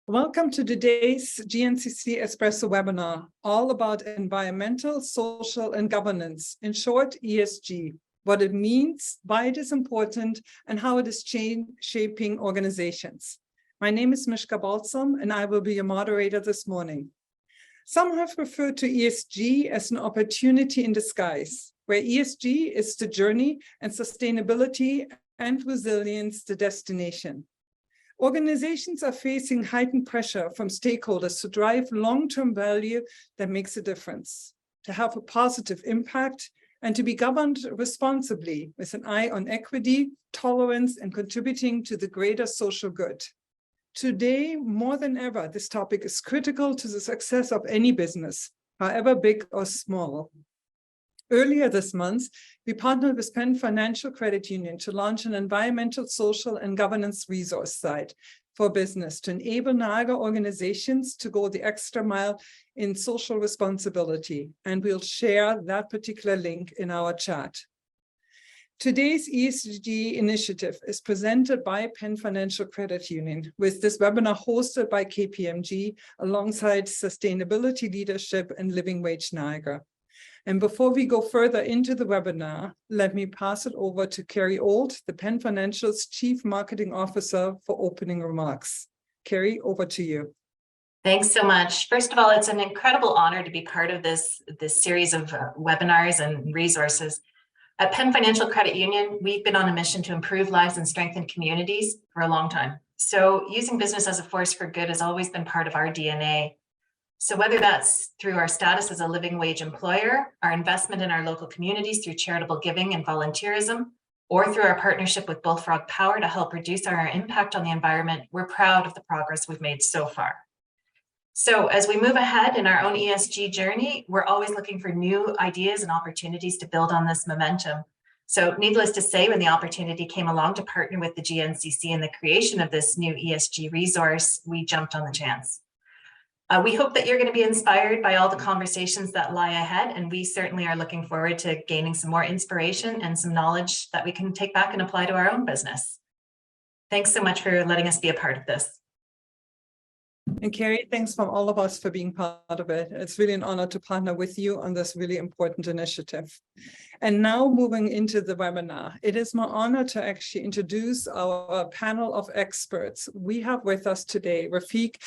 Welcome to today's GNCC Espresso webinar, all about environmental, social, and governance. In short, ESG, what it means, why it is important, and how it is shaping organizations. My name is Mishka Balsam, and I will be your moderator this morning. Some have referred to ESG as an opportunity in disguise, where ESG is the journey and sustainability and resilience the destination. Organizations are facing heightened pressure from stakeholders to drive long-term value that makes a difference, to have a positive impact, and to be governed responsibly with an eye on equity, tolerance, and contributing to the greater social good. Today, more than ever, this topic is critical to the success of any business, however big or small. Earlier this month, we partnered with Penn Financial Credit Union to launch an environmental, social, and governance resource site for business to enable Niagara organizations to go the extra mile in social responsibility. And we'll share that particular link in our chat. Today's ESG initiative is presented by Penn Financial Credit Union, with this webinar hosted by KPMG alongside Sustainability Leadership and Living Wage Niagara. And before we go further into the webinar, let me pass it over to Carrie Old, the Penn Financial's Chief Marketing Officer, for opening remarks. Carrie, over to you. Thanks so much. First of all, it's an incredible honor to be part of this series of webinars and resources. At Penn Financial Credit Union, we've been on a mission to improve lives and strengthen communities for a long time. So using business as a force for good has always been part of our DNA. So whether that's through our status as a living wage employer, our investment in our local communities through charitable giving and volunteerism, or through our partnership with Bullfrog Power to help reduce our impact on the environment, we're proud of the progress we've made so far. So as we move ahead in our own ESG journey, we're always looking for new ideas and opportunities to build on this momentum. So needless to say, when the opportunity came along to partner with the GNCC in the creation of this new ESG resource, we jumped on the chance. We hope that you're going to be inspired by all the conversations that lie ahead, and we certainly are looking forward to gaining some more inspiration and some knowledge that we can take back and apply to our own business. Thanks so much for letting us be a part of this. And Carrie, thanks from all of us for being part of it. It's really an honor to partner with you on this really important initiative. And now moving into the webinar, it is my honor to actually introduce our panel of experts. We have with us today Rafiq,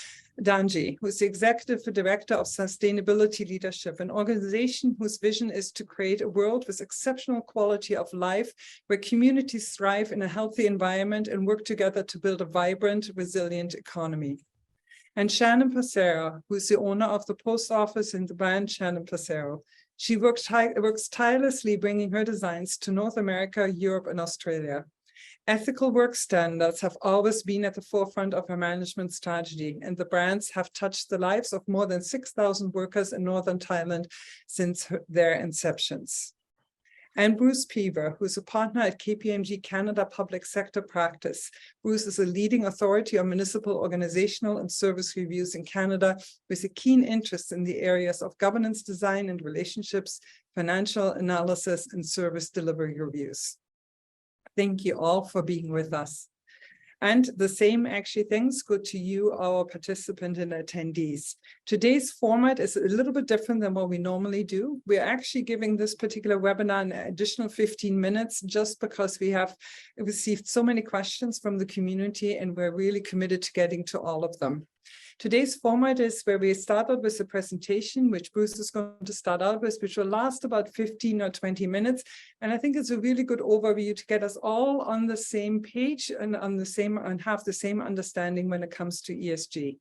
Dhanji, who is the Executive Director of Sustainability Leadership, an organization whose vision is to create a world with exceptional quality of life, where communities thrive in a healthy environment and work together to build a vibrant, resilient economy. And Shannon Passero, who is the owner of the post office and the brand Shannon Passero. She works tirelessly bringing her designs to North America, Europe, and Australia. Ethical work standards have always been at the forefront of her management strategy, and the brands have touched the lives of more than 6,000 workers in Northern Thailand since their inceptions. And Bruce Peaver, who's a partner at KPMG Canada Public Sector Practice. Bruce is a leading authority on municipal organizational and service reviews in Canada, with a keen interest in the areas of governance design and relationships, financial analysis, and service delivery reviews. Thank you all for being with us. And the same actually thanks go to you, our participant and attendees. Today's format is a little bit different than what we normally do. We're actually giving this particular webinar an additional 15 minutes just because we have received so many questions from the community and we're really committed to getting to all of them. Today's format is where we started with a presentation, which Bruce is going to start out with, which will last about 15 or 20 minutes. And I think it's a really good overview to get us all on the same page and have the same understanding when it comes to ESG.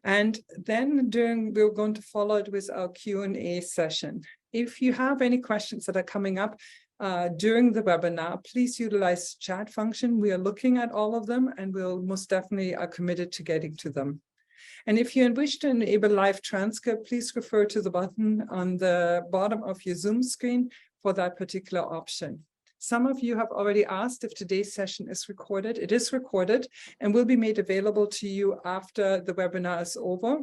And then we're going to follow it with our Q&A session. If you have any questions that are coming up during the webinar, please utilize the chat function. We are looking at all of them and we'll most definitely are committed to getting to them. And if you wish to enable live transcript, please refer to the button on the bottom of your Zoom screen for that particular option. Some of you have already asked if today's session is recorded. It is recorded and will be made available to you after the webinar is over.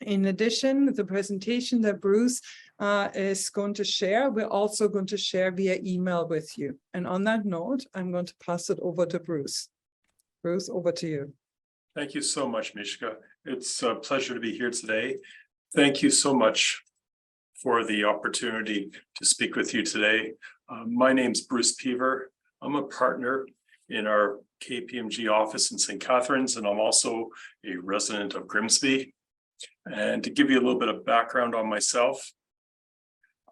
In addition, the presentation that Bruce is going to share, we're also going to share via email with you. And on that note, I'm going to pass it over to Bruce. Bruce, over to you. Thank you so much, Mishka. It's a pleasure to be here today. Thank you so much for the opportunity to speak with you today. My name's Bruce Peaver. I'm a partner in our KPMG office in St. Catharines, and I'm also a resident of Grimsby. And to give you a little bit of background on myself,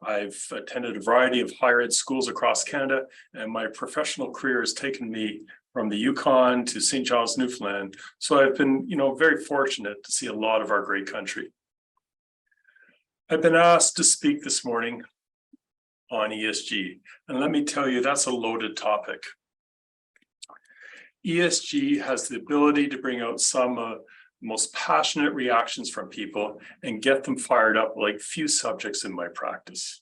I've attended a variety of higher ed schools across Canada, and my professional career has taken me from the Yukon to St. John's, Newfoundland. So I've been, very fortunate to see a lot of our great country. I've been asked to speak this morning on ESG, and let me tell you, that's a loaded topic. ESG has the ability to bring out some most passionate reactions from people and get them fired up like few subjects in my practice.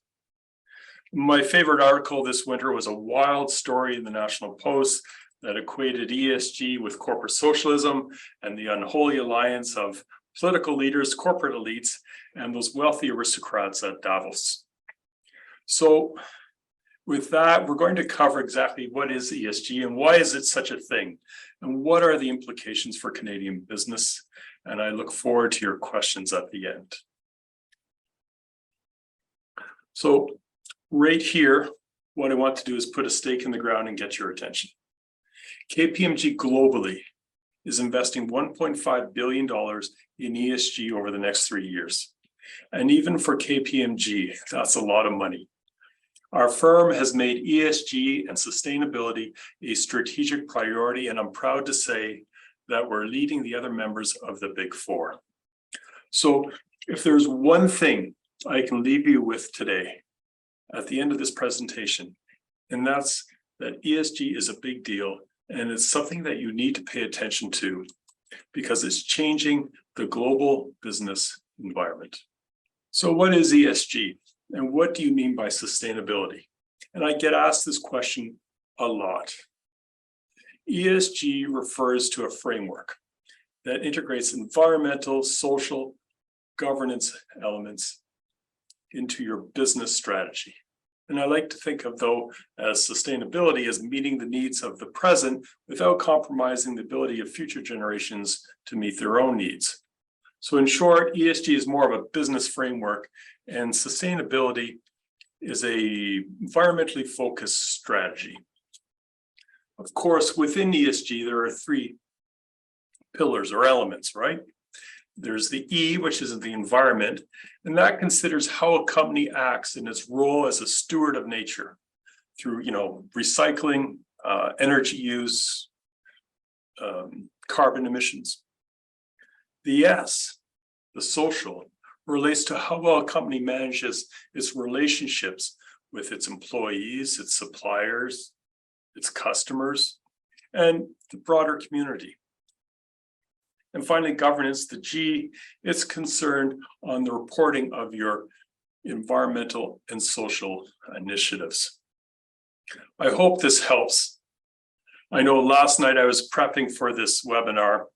My favorite article this winter was a wild story in the National Post that equated ESG with corporate socialism and the unholy alliance of political leaders, corporate elites, and those wealthy aristocrats at Davos. So with that, we're going to cover exactly what is ESG and why is it such a thing, and what are the implications for Canadian business. And I look forward to your questions at the end. So right here, what I want to do is put a stake in the ground and get your attention. KPMG globally is investing $1.5 billion in ESG over the next 3 years. And even for KPMG, that's a lot of money. Our firm has made ESG and sustainability a strategic priority, and I'm proud to say that we're leading the other members of the Big Four. So if there's one thing I can leave you with today at the end of this presentation, and that's that ESG is a big deal, and it's something that you need to pay attention to because it's changing the global business environment. So what is ESG? And what do you mean by sustainability? And I get asked this question a lot. ESG refers to a framework that integrates environmental, social, governance elements into your business strategy. And I like to think of, though, as sustainability as meeting the needs of the present without compromising the ability of future generations to meet their own needs. So in short, ESG is more of a business framework, and sustainability is a environmentally focused strategy. Of course, within ESG, there are 3 pillars or elements, right? There's the E, which is the environment, and that considers how a company acts in its role as a steward of nature through, recycling, energy use, carbon emissions. The S, the social, relates to how well a company manages its relationships with its employees, its suppliers, its customers, and the broader community. And finally, governance, the G, it's concerned on the reporting of your environmental and social initiatives. I hope this helps. I know last night I was prepping for this webinar,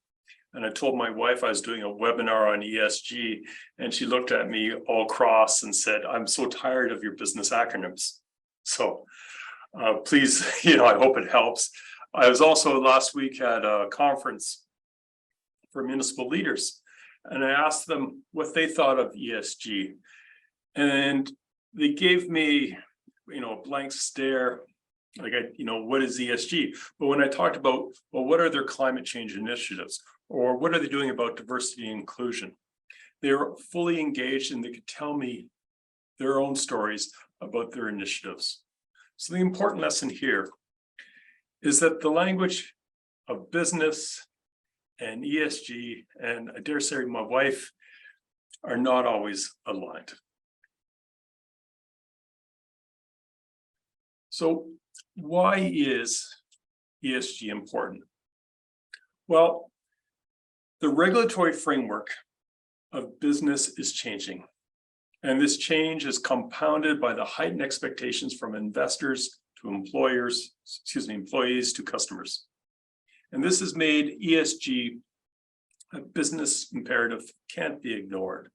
and I told my wife I was doing a webinar on ESG, and she looked at me all cross and said, "I'm so tired of your business acronyms." So please, I hope it helps. I was also last week at a conference for municipal leaders, and I asked them what they thought of ESG. And they gave me, a blank stare, like, what is ESG? But when I talked about, well, what are their climate change initiatives? Or what are they doing about diversity and inclusion? They were fully engaged, and they could tell me their own stories about their initiatives. So the important lesson here is that the language of business and ESG, and I dare say my wife, are not always aligned. So why is ESG important? Well, the regulatory framework of business is changing, and this change is compounded by the heightened expectations from investors to employees to customers. And this has made ESG a business imperative, can't be ignored.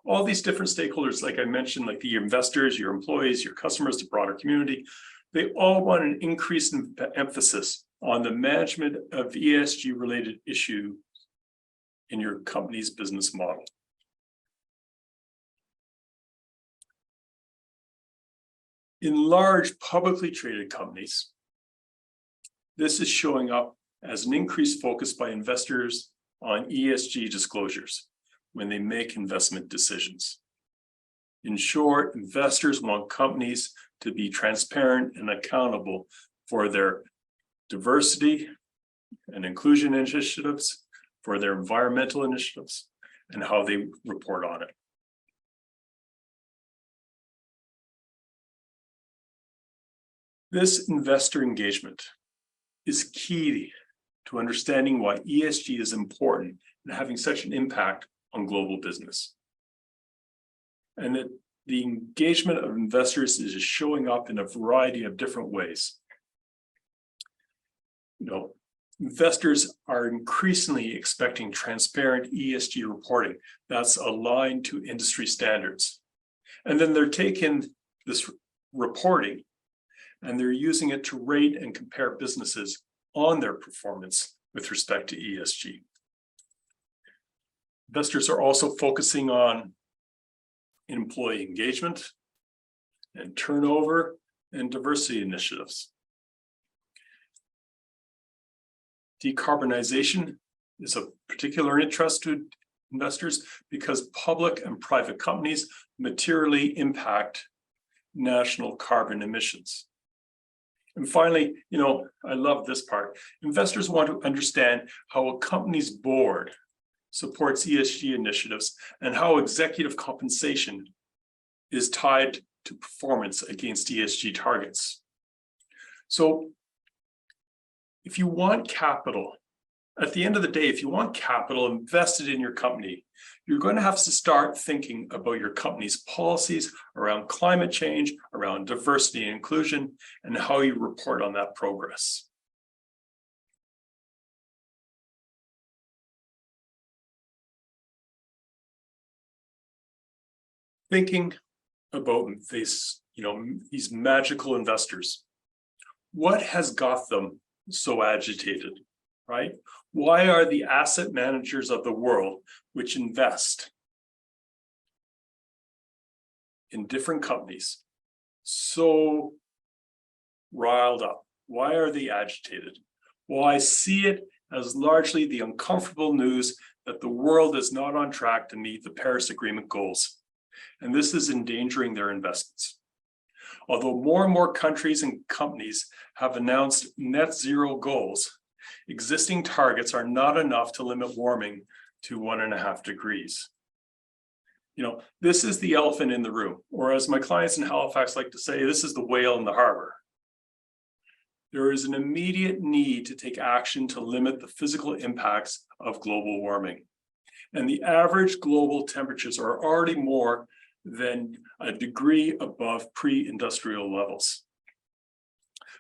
All these different stakeholders, like I mentioned, like the investors, your employees, your customers, the broader community, they all want an increase in emphasis on the management of ESG related issues in your company's business model. In large publicly traded companies, this is showing up as an increased focus by investors on ESG disclosures when they make investment decisions. In short, investors want companies to be transparent and accountable for their diversity and inclusion initiatives, for their environmental initiatives, and how they report on it. This investor engagement is key to understanding why ESG is important and having such an impact on global business. And that the engagement of investors is showing up in a variety of different ways. Investors are increasingly expecting transparent ESG reporting that's aligned to industry standards. And then they're taking this reporting and they're using it to rate and compare businesses on their performance with respect to ESG. Investors are also focusing on employee engagement and turnover and diversity initiatives. Decarbonization is of particular interest to investors because public and private companies materially impact national carbon emissions. And finally, I love this part. Investors want to understand how a company's board supports ESG initiatives and how executive compensation is tied to performance against ESG targets. So if you want capital, at the end of the day, if you want capital invested in your company, you're going to have to start thinking about your company's policies around climate change, around diversity and inclusion, and how you report on that progress. Thinking about these magical investors, what has got them so agitated, right? Why are the asset managers of the world, which invest in different companies, so riled up? Why are they agitated? Well, I see it as largely the uncomfortable news that the world is not on track to meet the Paris Agreement goals, and this is endangering their investments. Although more and more countries and companies have announced net zero goals, existing targets are not enough to limit warming to 1.5 degrees. This is the elephant in the room, or as my clients in Halifax like to say, this is the whale in the harbor. There is an immediate need to take action to limit the physical impacts of global warming. And the average global temperatures are already more than a degree above pre-industrial levels.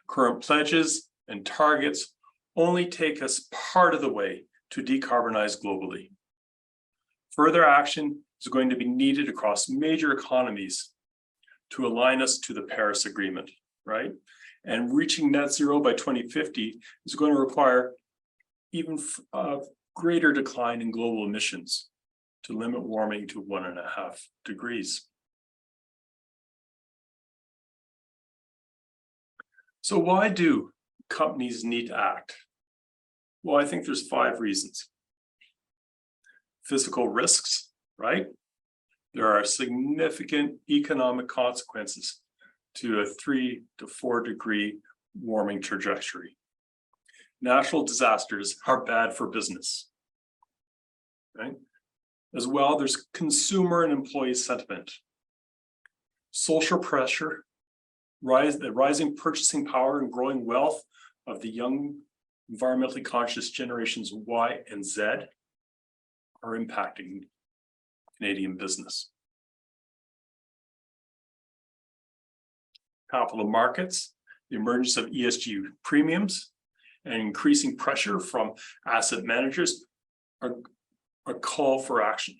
Current pledges and targets only take us part of the way to decarbonize globally. Further action is going to be needed across major economies to align us to the Paris Agreement, right? And reaching net zero by 2050 is going to require even greater decline in global emissions to limit warming to 1.5 degrees. So why do companies need to act? Well, I think there's 5 reasons. Physical risks, right? There are significant economic consequences to a 3 to 4 degree warming trajectory. Natural disasters are bad for business, right? As well, there's consumer and employee sentiment. Social pressure, the rising purchasing power and growing wealth of the young environmentally conscious generations Y and Z are impacting Canadian business. Capital markets, the emergence of ESG premiums, and increasing pressure from asset managers are a call for action.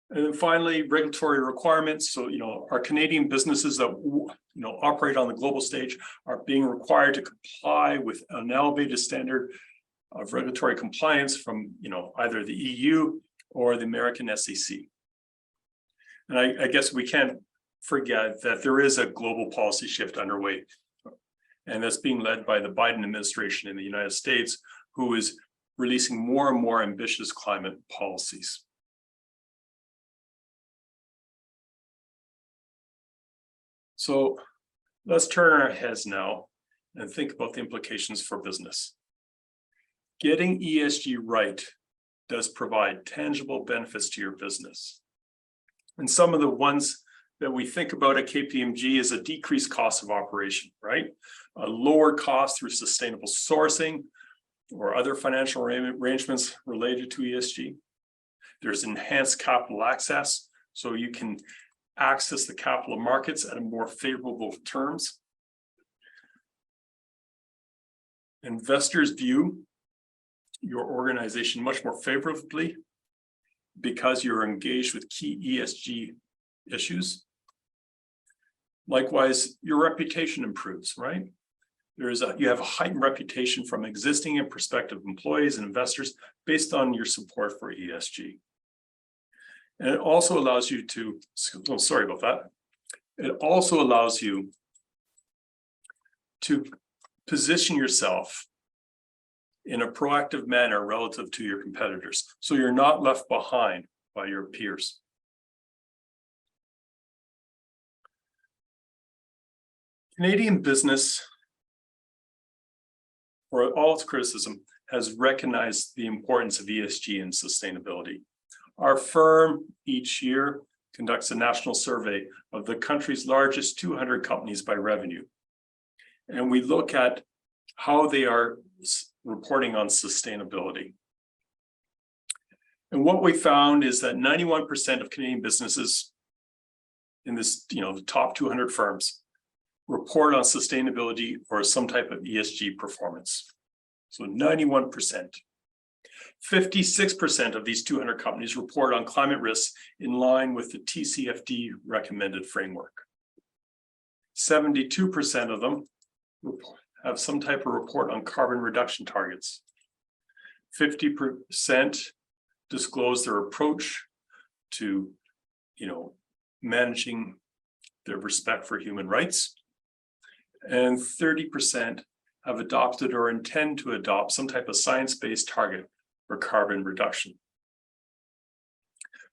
And then finally, regulatory requirements. So, our Canadian businesses that operate on the global stage are being required to comply with an elevated standard of regulatory compliance from, either the EU or the American SEC. And I guess we can't forget that there is a global policy shift underway, and that's being led by the Biden administration in the United States, who is releasing more and more ambitious climate policies. So let's turn our heads now and think about the implications for business. Getting ESG right does provide tangible benefits to your business. And some of the ones that we think about at KPMG is a decreased cost of operation, right? A lower cost through sustainable sourcing or other financial arrangements related to ESG. There's enhanced capital access, so you can access the capital markets at a more favorable terms. Investors view your organization much more favorably because you're engaged with key ESG issues. Likewise, your reputation improves, right? You have a heightened reputation from existing and prospective employees and investors based on your support for ESG. And it also allows you to, sorry about that. It also allows you to position yourself in a proactive manner relative to your competitors, so you're not left behind by your peers. Canadian business, for all its criticism, has recognized the importance of ESG and sustainability. Our firm each year conducts a national survey of the country's largest 200 companies by revenue. And we look at how they are reporting on sustainability. And what we found is that 91% of Canadian businesses in this, the top 200 firms report on sustainability or some type of ESG performance. So 91%. 56% of these 200 companies report on climate risks in line with the TCFD recommended framework. 72% of them have some type of report on carbon reduction targets. 50% disclose their approach to, managing their respect for human rights. And 30% have adopted or intend to adopt some type of science-based target for carbon reduction.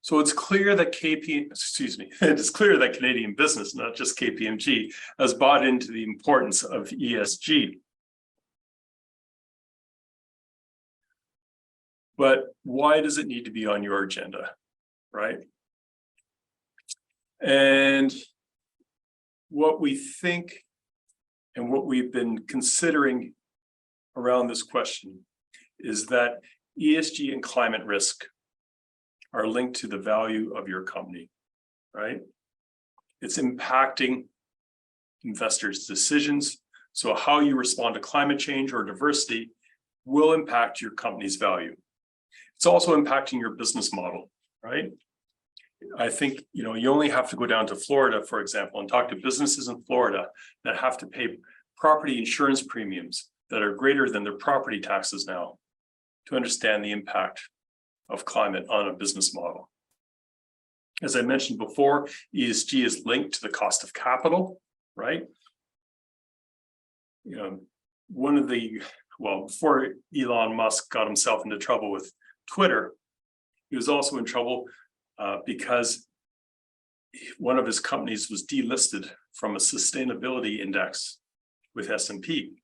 So it's clear that it is clear that Canadian business, not just KPMG, has bought into the importance of ESG. But why does it need to be on your agenda, right? And what we think and what we've been considering around this question is that ESG and climate risk are linked to the value of your company, right? It's impacting investors' decisions. So how you respond to climate change or diversity will impact your company's value. It's also impacting your business model, right? I think, you only have to go down to Florida, for example, and talk to businesses in Florida that have to pay property insurance premiums that are greater than their property taxes now to understand the impact of climate on a business model. As I mentioned before, ESG is linked to the cost of capital, right? Before Elon Musk got himself into trouble with Twitter, he was also in trouble because one of his companies was delisted from a sustainability index with S&P,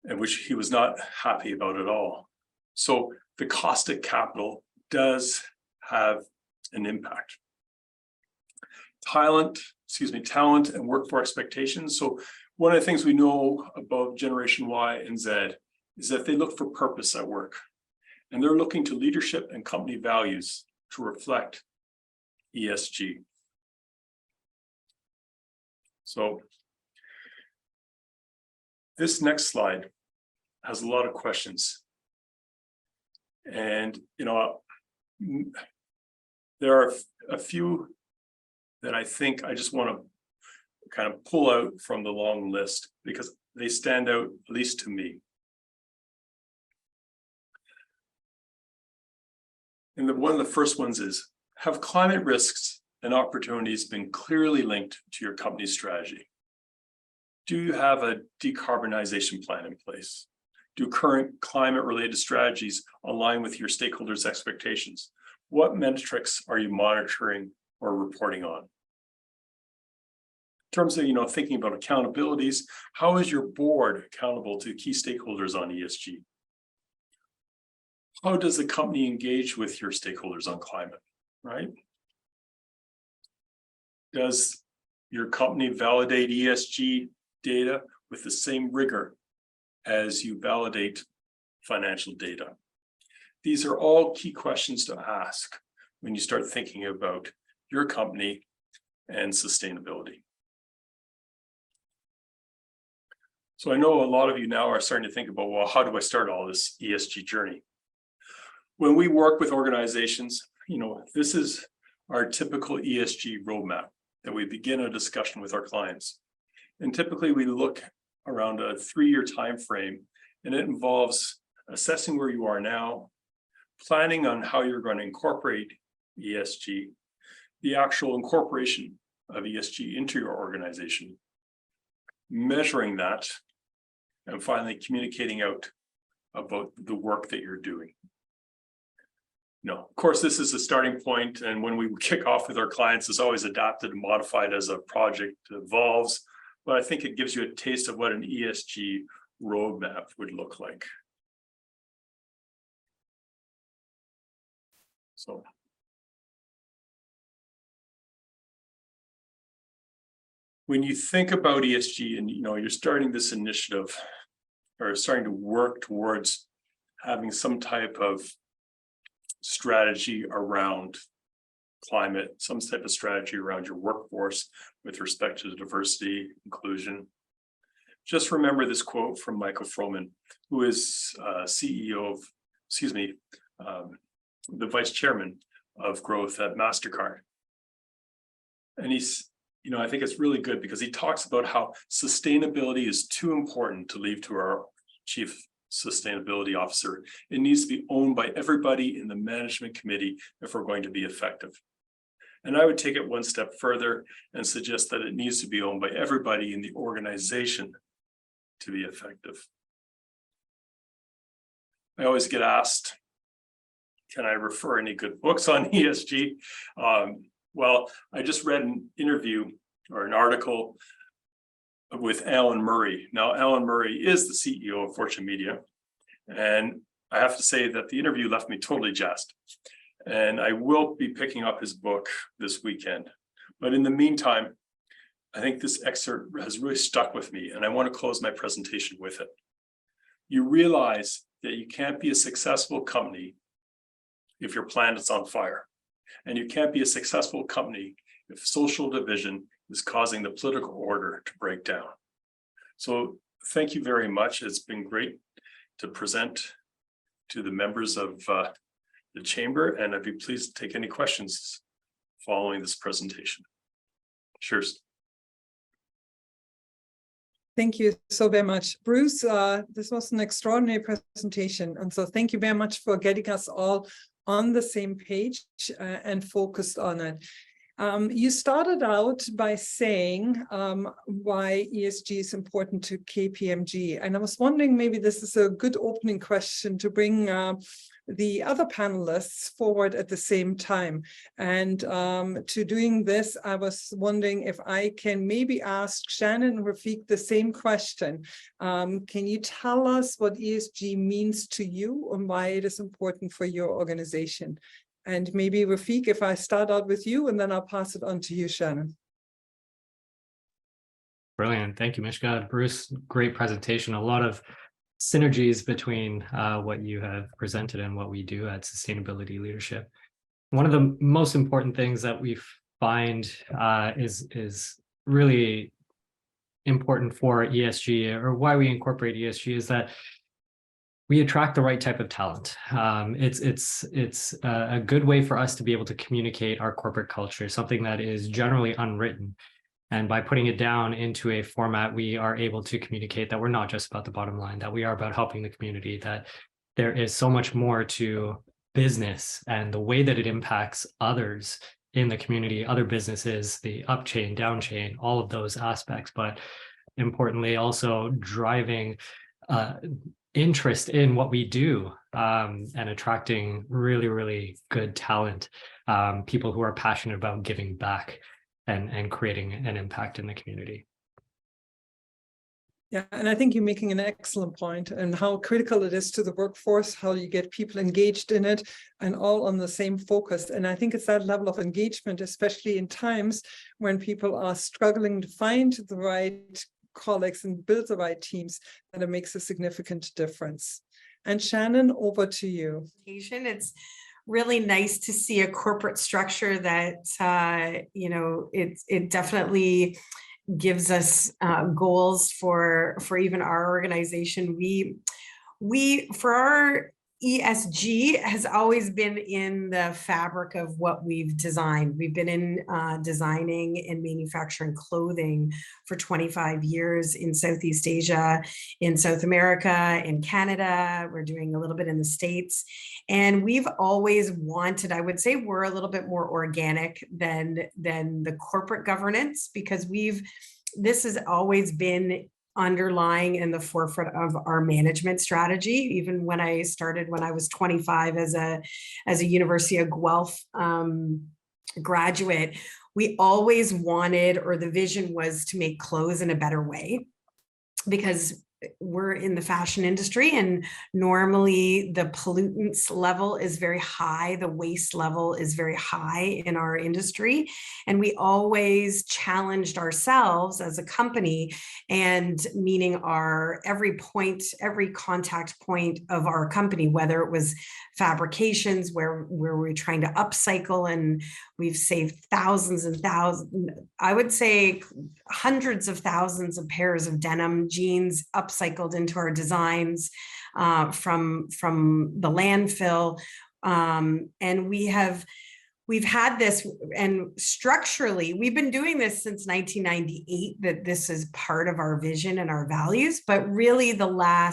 and which he was not happy about at all. So the cost of capital does have an impact. Talent and workforce expectations. So one of the things we know about Generation Y and Z is that they look for purpose at work, and they're looking to leadership and company values to reflect ESG. So this next slide has a lot of questions. And, there are a few that I think I just want to kind of pull out from the long list because they stand out, at least to me. And one of the first ones is, have climate risks and opportunities been clearly linked to your company's strategy? Do you have a decarbonization plan in place? Do current climate-related strategies align with your stakeholders' expectations? What metrics are you monitoring or reporting on? In terms of, thinking about accountabilities, how is your board accountable to key stakeholders on ESG? How does the company engage with your stakeholders on climate, right? Does your company validate ESG data with the same rigor as you validate financial data? These are all key questions to ask when you start thinking about your company and sustainability. So I know a lot of you now are starting to think about, well, how do I start all this ESG journey? When we work with organizations, this is our typical ESG roadmap that we begin a discussion with our clients. And typically we look around a 3-year time frame, and it involves assessing where you are now, planning on how you're going to incorporate ESG, the actual incorporation of ESG into your organization, measuring that, and finally communicating out about the work that you're doing. Of course, this is a starting point, and when we kick off with our clients, it's always adapted and modified as a project evolves, but I think it gives you a taste of what an ESG roadmap would look like. So when you think about ESG and you're starting this initiative or starting to work towards having some type of strategy around climate, some type of strategy around your workforce with respect to diversity, inclusion, just remember this quote from Michael Froman, who is CEO of, the vice chairman of growth at MasterCard. And he's, I think it's really good because he talks about how sustainability is too important to leave to our chief sustainability officer. It needs to be owned by everybody in the management committee if we're going to be effective. And I would take it one step further and suggest that it needs to be owned by everybody in the organization to be effective. I always get asked, can I refer any good books on ESG? Well, I just read an interview or an article with Alan Murray. Now, Alan Murray is the CEO of Fortune Media, and I have to say that the interview left me totally jazzed. And I will be picking up his book this weekend. But in the meantime, I think this excerpt has really stuck with me, and I want to close my presentation with it. You realize that you can't be a successful company if your planet is on fire. And you can't be a successful company if social division is causing the political order to break down. So thank you very much. It's been great to present to the members of the chamber, and I'd be pleased to take any questions following this presentation. Cheers. Thank you so very much, Bruce. This was an extraordinary presentation. And so thank you very much for getting us all on the same page and focused on it. You started out by saying why ESG is important to KPMG. And I was wondering, maybe this is a good opening question to bring the other panelists forward at the same time. And to doing this, I was wondering if I can maybe ask Shannon and Rafiq the same question. Can you tell us what ESG means to you and why it is important for your organization? And maybe Rafiq, if I start out with you, and then I'll pass it on to you, Shannon. Brilliant. Thank you, Mishka. Bruce, great presentation. A lot of synergies between what you have presented and what we do at Sustainability Leadership. One of the most important things that we find is really important for ESG, or why we incorporate ESG, is that we attract the right type of talent. It's a good way for us to be able to communicate our corporate culture, something that is generally unwritten. And by putting it down into a format, we are able to communicate that we're not just about the bottom line, that we are about helping the community, that there is so much more to business and the way that it impacts others in the community, other businesses, the up chain, down chain, all of those aspects, but importantly also driving interest in what we do, and attracting really, really good talent, people who are passionate about giving back and creating an impact in the community. Yeah, and I think you're making an excellent point, and how critical it is to the workforce, how you get people engaged in it and all on the same focus. And I think it's that level of engagement, especially in times when people are struggling to find the right colleagues and build the right teams, that it makes a significant difference. And Shannon, over to you. It's really nice to see a corporate structure that, you know, it definitely gives us goals for even our organization. We for our ESG has always been in the fabric of what we've designed. We've been in designing and manufacturing clothing for 25 years in Southeast Asia, in South America, in Canada. We're doing a little bit in the States. And we've always wanted, I would say we're a little bit more organic than the corporate governance, because this has always been underlying in the forefront of our management strategy. Even when I started, when I was 25 as a University of Guelph graduate, we always wanted, or the vision was, to make clothes in a better way, because we're in the fashion industry and normally the pollutants level is very high, the waste level is very high in our industry. And we always challenged ourselves as a company, and meaning our every contact point of our company, whether it was fabrications where we're trying to upcycle, and we've saved thousands and thousands, I would say hundreds of thousands of pairs of denim jeans upcycled into our designs from the landfill. And we've had this, and structurally, we've been doing this since 1998, that this is part of our vision and our values. But really I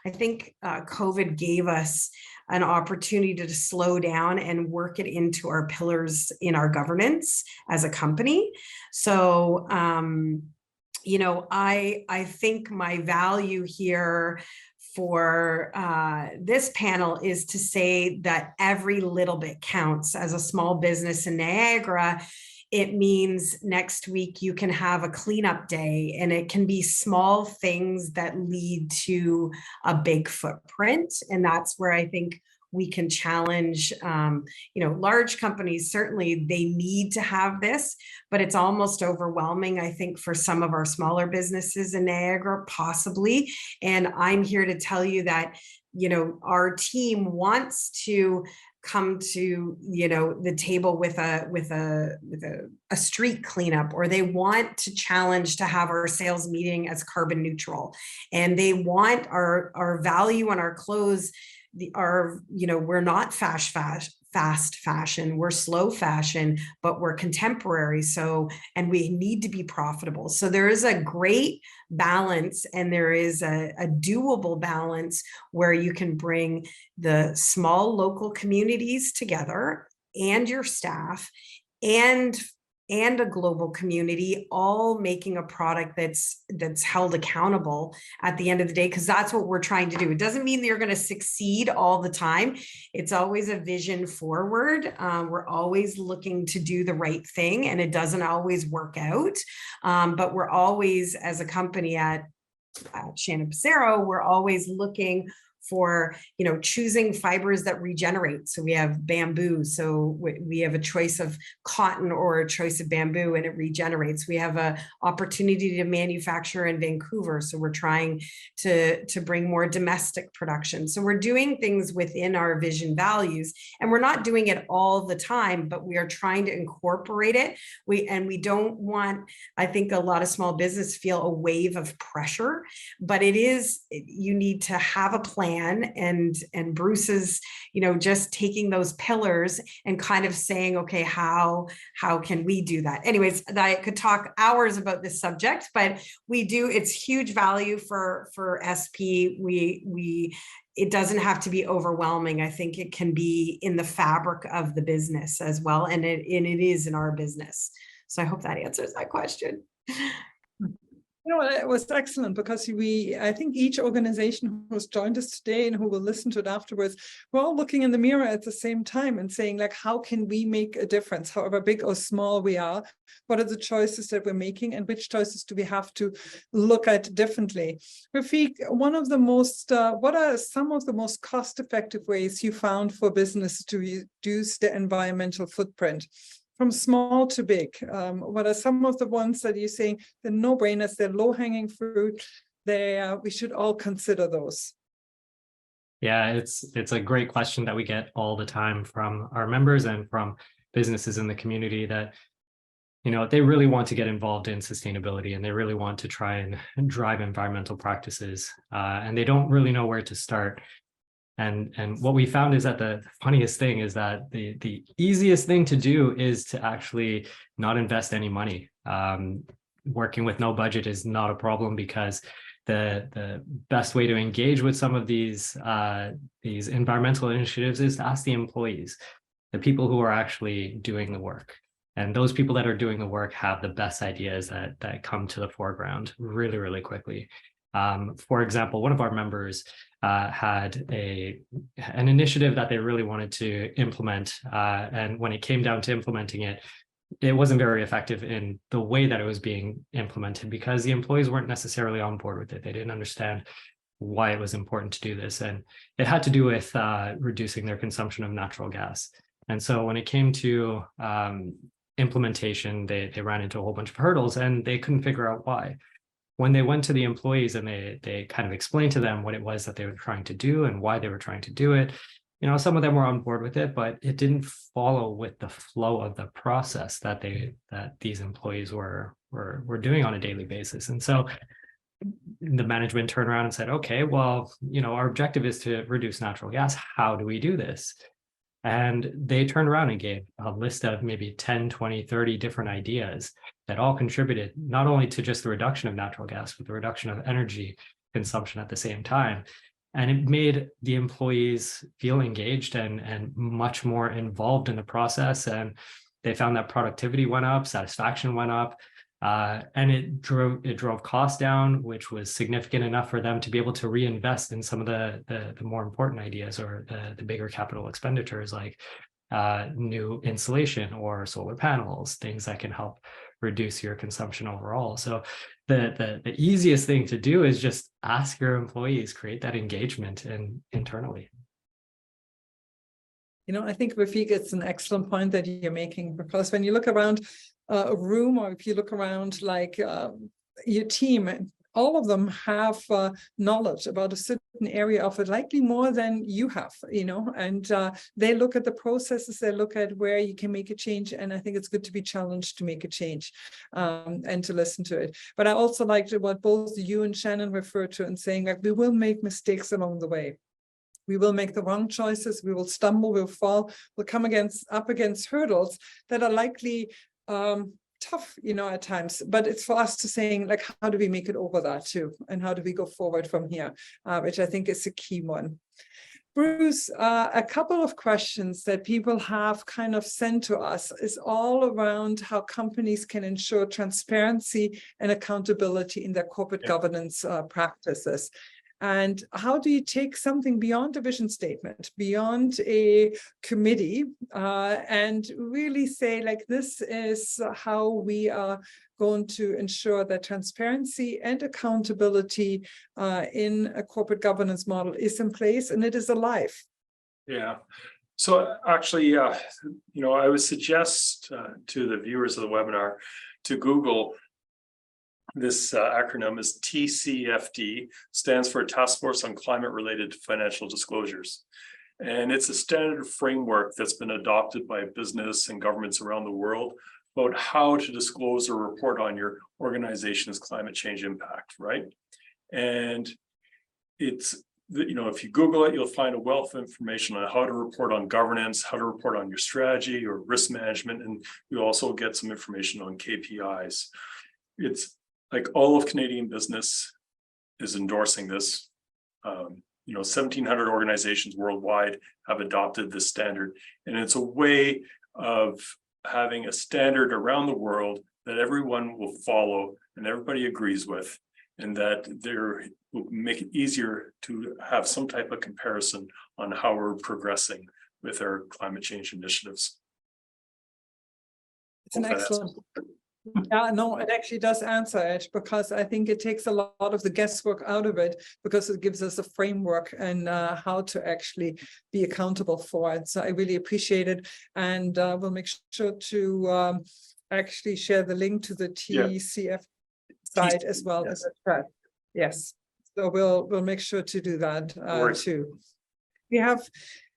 think COVID gave us an opportunity to slow down and work it into our pillars in our governance as a company. So, you know, I think my value here for this panel is to say that every little bit counts. As a small business in Niagara, it means next week you can have a cleanup day, and it can be small things that lead to a big footprint. And that's where I think we can challenge, you know, large companies. Certainly they need to have this, but it's almost overwhelming, I think, for some of our smaller businesses in Niagara, possibly. And I'm here to tell you that, you know, our team wants to come to, you know, the table with a street cleanup, or they want to challenge to have our sales meeting as carbon neutral, and they want our value on our clothes. You know, we're not fast fashion, we're slow fashion, but we're contemporary. So, and we need to be profitable. So there is a great balance, and there is a doable balance where you can bring the small local communities together, and your staff, and a global community, all making a product that's held accountable at the end of the day, because that's what we're trying to do. It doesn't mean that you're going to succeed all the time. It's always a vision forward. We're always looking to do the right thing, and it doesn't always work out. But we're always, as a company at Shannon Passero, we're always looking for, you know, choosing fibers that regenerate. So we have bamboo. So we have a choice of cotton or a choice of bamboo, and it regenerates. We have an opportunity to manufacture in Vancouver. So we're trying to bring more domestic production. So we're doing things within our vision values, and we're not doing it all the time, but we are trying to incorporate it. We don't want, I think a lot of small business feel a wave of pressure, but you need to have a plan plan, and Bruce's, just taking those pillars and kind of saying, okay, how can we do that? Anyways, I could talk hours about this subject, but it's huge value for SP. It doesn't have to be overwhelming. I think it can be in the fabric of the business as well, and it is in our business. So I hope that answers that question. It was excellent, because I think each organization who's joined us today and who will listen to it afterwards, we're all looking in the mirror at the same time and saying, like, how can we make a difference, however big or small we are? What are the choices that we're making, and which choices do we have to look at differently? Rafiq, what are some of the most cost-effective ways you found for businesses to reduce their environmental footprint? From small to big, what are some of the ones that you're saying they're no-brainers, they're low-hanging fruit, we should all consider those? Yeah, it's a great question that we get all the time from our members and from businesses in the community, that they really want to get involved in sustainability, and they really want to try and drive environmental practices, and they don't really know where to start. And what we found is that the funniest thing is that the easiest thing to do is to actually not invest any money. Working with no budget is not a problem, because the best way to engage with some of these environmental initiatives is to ask the employees, the people who are actually doing the work. And those people that are doing the work have the best ideas that come to the foreground really, really quickly. For example, one of our members had an initiative that they really wanted to implement, and when it came down to implementing it, it wasn't very effective in the way that it was being implemented, because the employees weren't necessarily on board with it. They didn't understand why it was important to do this, and it had to do with reducing their consumption of natural gas. And so when it came to implementation, they ran into a whole bunch of hurdles, and they couldn't figure out why. When they went to the employees and they kind of explained to them what it was that they were trying to do and why they were trying to do it, some of them were on board with it, but it didn't follow with the flow of the process that these employees were doing on a daily basis. And so the management turned around and said, okay, well, our objective is to reduce natural gas. How do we do this? And they turned around and gave a list of maybe 10, 20, 30 different ideas that all contributed not only to just the reduction of natural gas, but the reduction of energy consumption at the same time. And it made the employees feel engaged and much more involved in the process. And they found that productivity went up, satisfaction went up, and it drove costs down, which was significant enough for them to be able to reinvest in some of the more important ideas, or the bigger capital expenditures, like new insulation or solar panels, things that can help reduce your consumption overall. So the easiest thing to do is just ask your employees, create that engagement internally. I think, Rafiq, it's an excellent point that you're making, because when you look around a room, or if you look around like your team, all of them have knowledge about a certain area of it, likely more than you have, and they look at the processes, they look at where you can make a change. And I think it's good to be challenged to make a change and to listen to it. But I also liked what both you and Shannon referred to, and saying, like, we will make mistakes along the way. We will make the wrong choices. We will stumble, we'll fall, we'll come up against hurdles that are likely tough, at times, but it's for us to saying, like, how do we make it over that too? And how do we go forward from here? Which I think is a key one. Bruce, a couple of questions that people have kind of sent to us is all around how companies can ensure transparency and accountability in their corporate governance practices. And how do you take something beyond a vision statement, beyond a committee, and really say, like, this is how we are going to ensure that transparency and accountability in a corporate governance model is in place and it is alive? Yeah. So actually, I would suggest to the viewers of the webinar to Google this acronym. Is TCFD, stands for Task Force on Climate-Related Financial Disclosures. And it's a standard framework that's been adopted by business and governments around the world about how to disclose or report on your organization's climate change impact, right? And it's if you Google it, you'll find a wealth of information on how to report on governance, how to report on your strategy or risk management, and you also get some information on KPIs. It's like all of Canadian business is endorsing this. 1,700 organizations worldwide have adopted this standard, and it's a way of having a standard around the world that everyone will follow and everybody agrees with, and that will make it easier to have some type of comparison on how we're progressing with our climate change initiatives. It's an excellent. Yeah, no, it actually does answer it, because I think it takes a lot of the guesswork out of it, because it gives us a framework and how to actually be accountable for it. So I really appreciate it, and we'll make sure to actually share the link to the TCF site as well as a chat. Yes, so we'll make sure to do that too. We have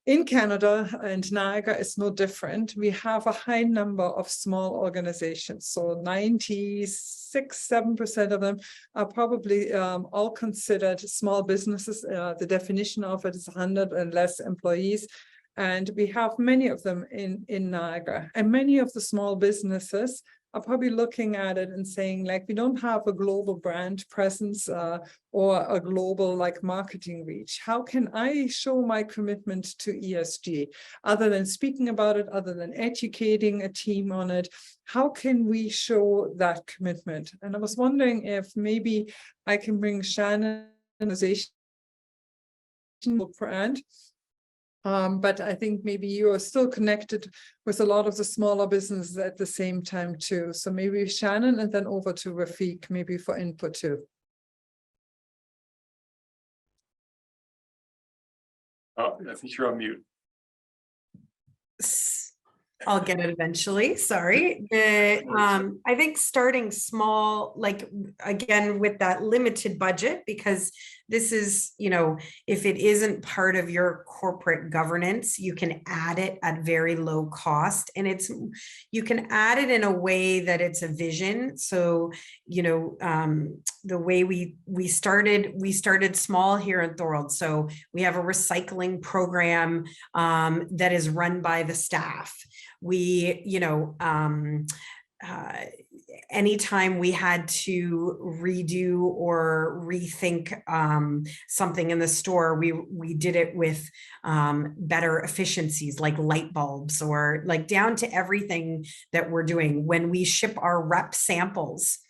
in Canada, and Niagara is no different, we have a high number of small organizations. So 96-7% of them are probably all considered small businesses. The definition of it is 100 and less employees. And we have many of them in Niagara. And many of the small businesses are probably looking at it and saying, like, we don't have a global brand presence or a global marketing reach. How can I show my commitment to ESG other than speaking about it, other than educating a team on it? How can we show that commitment? And I was wondering if maybe I can bring Shannon brand. But I think maybe you are still connected with a lot of the smaller businesses at the same time too. So maybe Shannon, and then over to Rafiq, maybe for input too. Oh, I think you're on mute. I'll get it eventually. Sorry. I think starting small, again, with that limited budget, because this is, if it isn't part of your corporate governance, you can add it at very low cost, and you can add it in a way that it's a vision. So, the way we started small here in Thorold. So we have a recycling program that is run by the staff. We, anytime we had to redo or rethink something in the store, we did it with better efficiencies, like light bulbs, or down to everything that we're doing when we ship our rep samples,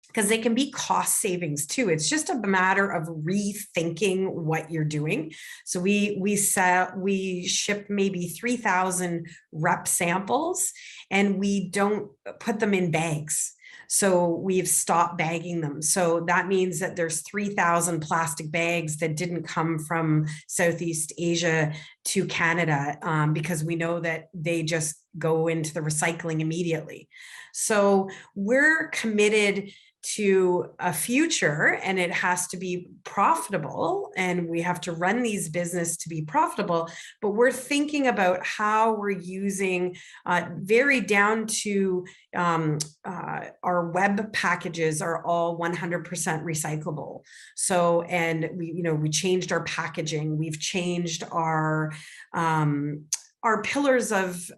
because they can be cost savings too. It's just a matter of rethinking what you're doing. So we ship maybe 3,000 rep samples, and we don't put them in bags. So we've stopped bagging them. So that means that there's 3,000 plastic bags that didn't come from Southeast Asia to Canada, because we know that they just go into the recycling immediately. So we're committed to a future, and it has to be profitable, and we have to run these businesses to be profitable, but we're thinking about how we're using very down to our web packages are all 100% recyclable. So, and we changed our packaging, we've changed our pillars of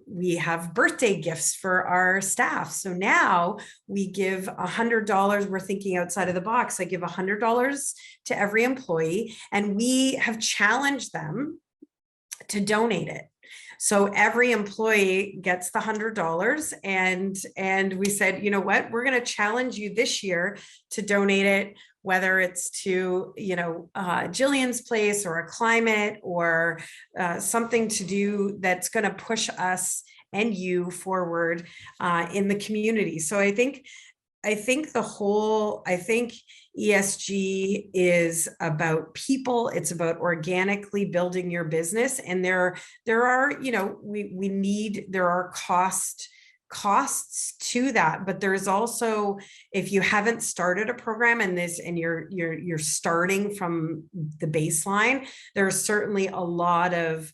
we have birthday gifts for our staff. So now we give $100. We're thinking outside of the box. I give $100 to every employee, and we have challenged them to donate it. So every employee gets the $100, and we said, you know what, we're going to challenge you this year to donate it, whether it's to, Jillian's place or a climate or something to do that's going to push us and you forward in the community. So I think ESG is about people. It's about organically building your business. And there are, there are costs to that, but there's also, if you haven't started a program and you're starting from the baseline, there's certainly a lot of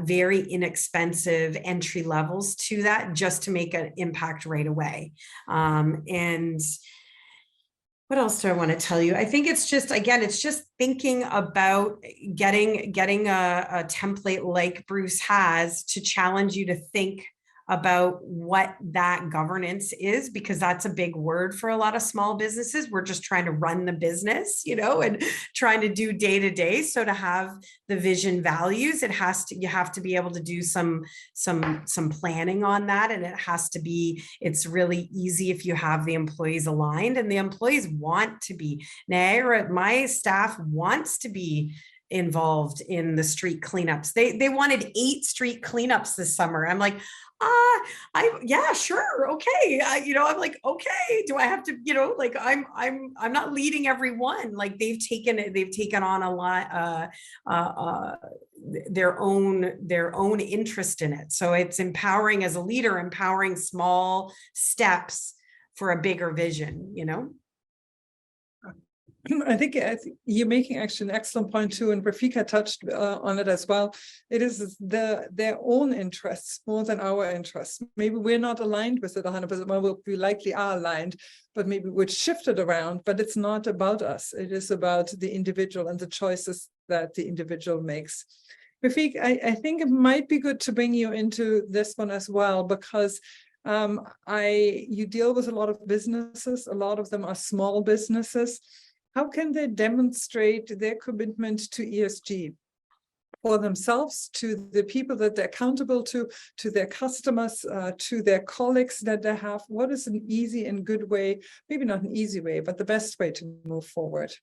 very inexpensive entry levels to that, just to make an impact right away. And What else do I want to tell you? I think it's just, again, it's just thinking about getting a template like Bruce has to challenge you to think about what that governance is, because that's a big word for a lot of small businesses. We're just trying to run the business, and trying to do day to day. So to have the vision values, you have to be able to do some planning on that. And it's really easy if you have the employees aligned, and the employees want to be. Niagara, my staff wants to be involved in the street cleanups. They wanted 8 street cleanups this summer. I'm like, yeah, sure. Okay. I'm like, okay, do I have to, like, I'm not leading everyone. Like they've taken on a lot, their own interest in it. So it's empowering as a leader, empowering small steps for a bigger vision, I think you're making actually an excellent point too, and Rafiq touched on it as well. It is their own interests more than our interests. Maybe we're not aligned with it 100%. Well, we likely are aligned, but maybe we'd shift it around. But it's not about us. It is about the individual and the choices that the individual makes. Rafiq, I think it might be good to bring you into this one as well, because you deal with a lot of businesses. A lot of them are small businesses. How can they demonstrate their commitment to ESG for themselves, to the people that they're accountable to their customers, to their colleagues that they have? What is an easy and good way, maybe not an easy way, but the best way to move forward?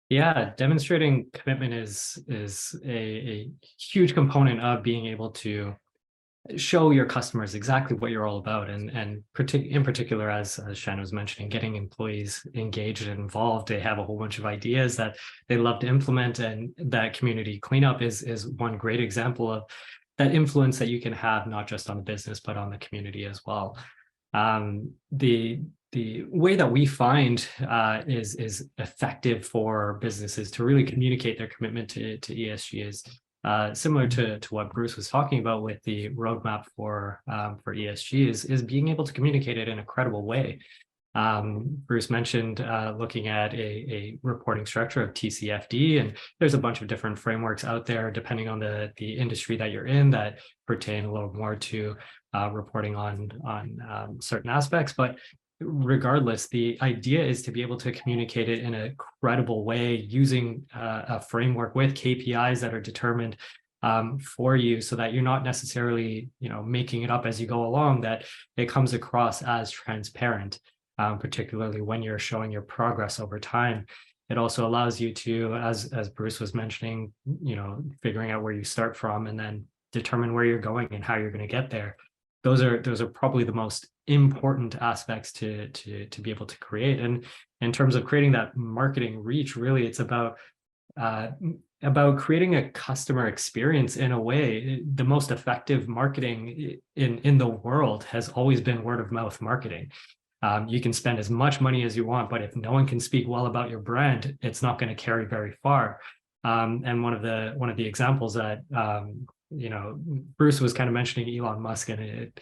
Yeah, demonstrating commitment is a huge component of being able to show your customers exactly what you're all about, and in particular, as Shannon was mentioning, getting employees engaged and involved. They have a whole bunch of ideas that they love to implement, and that community cleanup is one great example of that influence that you can have, not just on the business but on the community as well. The way that we find is effective for businesses to really communicate their commitment to ESG is similar to what Bruce was talking about with the roadmap for ESG, is being able to communicate it in a credible way. Bruce mentioned looking at a reporting structure of TCFD, and there's a bunch of different frameworks out there depending on the industry that you're in that pertain a little more to reporting on certain aspects. But regardless, the idea is to be able to communicate it in a credible way using a framework with KPIs that are determined for you, so that you're not necessarily making it up as you go along, that it comes across as transparent, particularly when you're showing your progress over time. It also allows you to, as Bruce was mentioning, figuring out where you start from and then determine where you're going and how you're going to get there. Those are probably the most important aspects to be able to create. And in terms of creating that marketing reach, really, it's about creating a customer experience in a way. The most effective marketing in the world has always been word of mouth marketing. You can spend as much money as you want, but if no one can speak well about your brand, it's not going to carry very far. And one of the examples that Bruce was kind of mentioning Elon Musk, and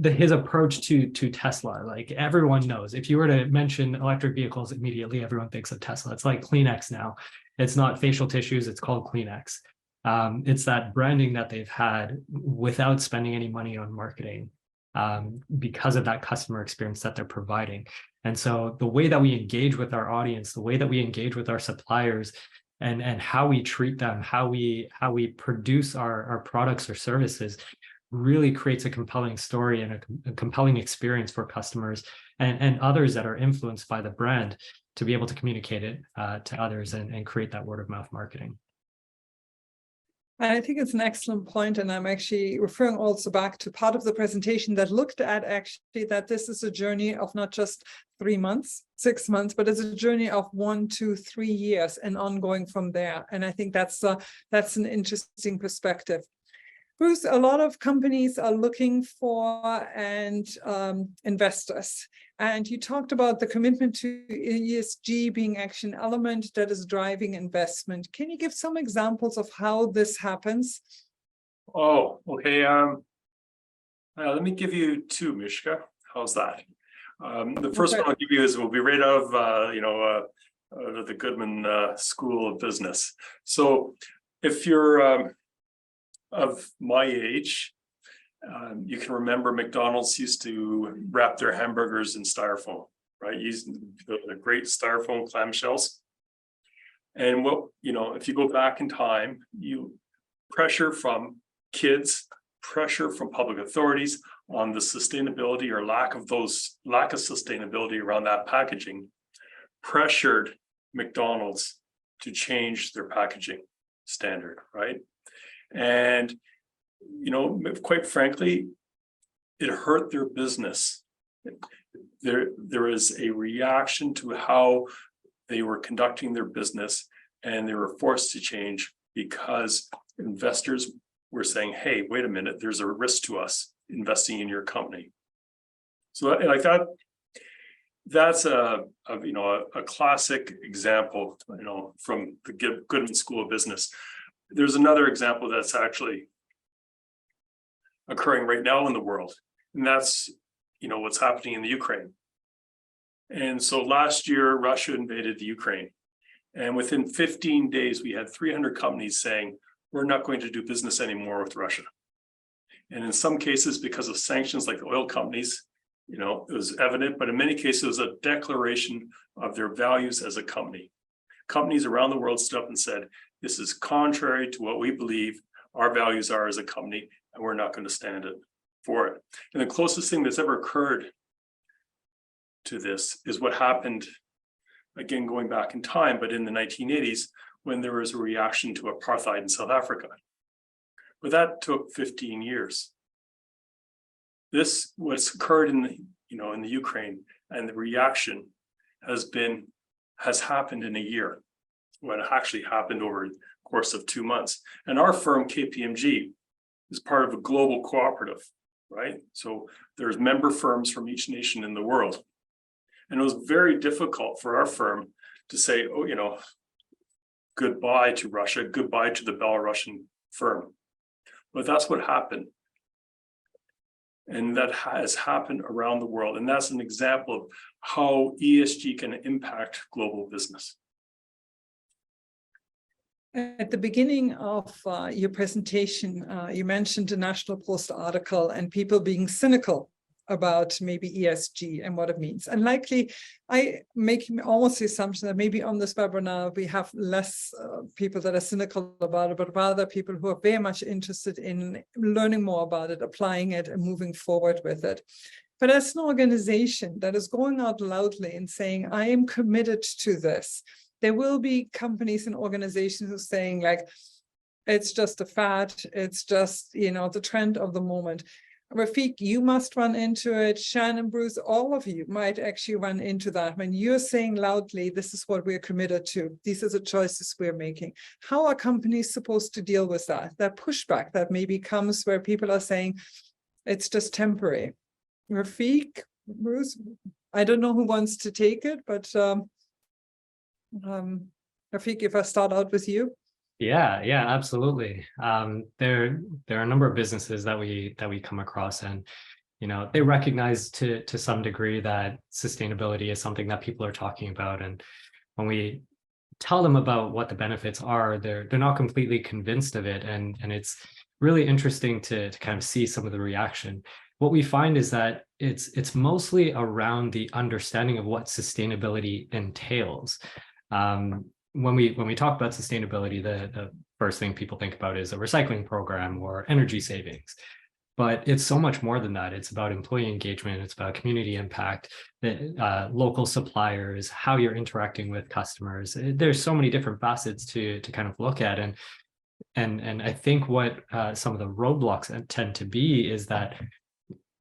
his approach to Tesla. Like, everyone knows, if you were to mention electric vehicles, immediately everyone thinks of Tesla. It's like Kleenex now. It's not facial tissues, it's called Kleenex. It's that branding that they've had without spending any money on marketing, because of that customer experience that they're providing. And so the way that we engage with our audience, the way that we engage with our suppliers, and how we treat them, how we produce our products or services, really creates a compelling story and a compelling experience for customers and others that are influenced by the brand, to be able to communicate it to others and create that word of mouth marketing. And I think it's an excellent point, and I'm actually referring also back to part of the presentation that looked at actually that this is a journey of not just 3 months, 6 months, but it's a journey of 1, 2, 3 years and ongoing from there. And I think that's an interesting perspective. Bruce, a lot of companies are looking for investors. And you talked about the commitment to ESG being actually an element that is driving investment. Can you give some examples of how this happens? Oh, okay. Let me give you two, Mishka. How's that? The first Okay. one I'll give you will be right out of out of the Goodman School of Business. So if you're of my age, you can remember McDonald's used to wrap their hamburgers in styrofoam, right? Using the great styrofoam clamshells. And what, if you go back in time, pressure from kids, pressure from public authorities on the sustainability or lack of sustainability around that packaging pressured McDonald's to change their packaging standard, right? And quite frankly, it hurt their business. There is a reaction to how they were conducting their business, and they were forced to change because investors were saying, hey, wait a minute, there's a risk to us investing in your company. So like that's a classic example, from the Goodman School of Business. There's another example that's actually occurring right now in the world, and that's what's happening in the Ukraine. And so last year, Russia invaded the Ukraine, and within 15 days, we had 300 companies saying, we're not going to do business anymore with Russia. And in some cases, because of sanctions like the oil companies, it was evident, but in many cases, it was a declaration of their values as a company. Companies around the world stood up and said, this is contrary to what we believe our values are as a company, and we're not going to stand for it. And the closest thing that's ever occurred to this is what happened, again, going back in time, but in the 1980s, when there was a reaction to apartheid in South Africa. But that took 15 years. What's occurred in the Ukraine, and the reaction has happened in a year. What actually happened over the course of 2 months. And our firm, KPMG, is part of a global cooperative, right? So there's member firms from each nation in the world. And it was very difficult for our firm to say, goodbye to Russia, goodbye to the Belarusian firm. But that's what happened. And that has happened around the world. And that's an example of how ESG can impact global business. At the beginning of your presentation, you mentioned the National Post article and people being cynical about maybe ESG and what it means. And likely, I make almost the assumption that maybe on this webinar, we have less people that are cynical about it, but rather people who are very much interested in learning more about it, applying it, and moving forward with it. But as an organization that is going out loudly and saying, I am committed to this, there will be companies and organizations who are saying, like, it's just a fad, it's just, the trend of the moment. Rafiq, you must run into it. Shannon, Bruce, all of you might actually run into that when you're saying loudly, this is what we're committed to. These are the choices we're making. How are companies supposed to deal with that? That pushback that maybe comes where people are saying, it's just temporary. Rafiq, Bruce, I don't know who wants to take it, but Rafiq, if I start out with you. Yeah, absolutely. There are a number of businesses that we come across, and they recognize to some degree that sustainability is something that people are talking about. And when we tell them about what the benefits are, they're not completely convinced of it. And it's really interesting to kind of see some of the reaction. What we find is that it's mostly around the understanding of what sustainability entails. When we talk about sustainability, the first thing people think about is a recycling program or energy savings. But it's so much more than that. It's about employee engagement. It's about community impact, local suppliers, how you're interacting with customers. There's so many different facets to kind of look at. And I think what some of the roadblocks tend to be is that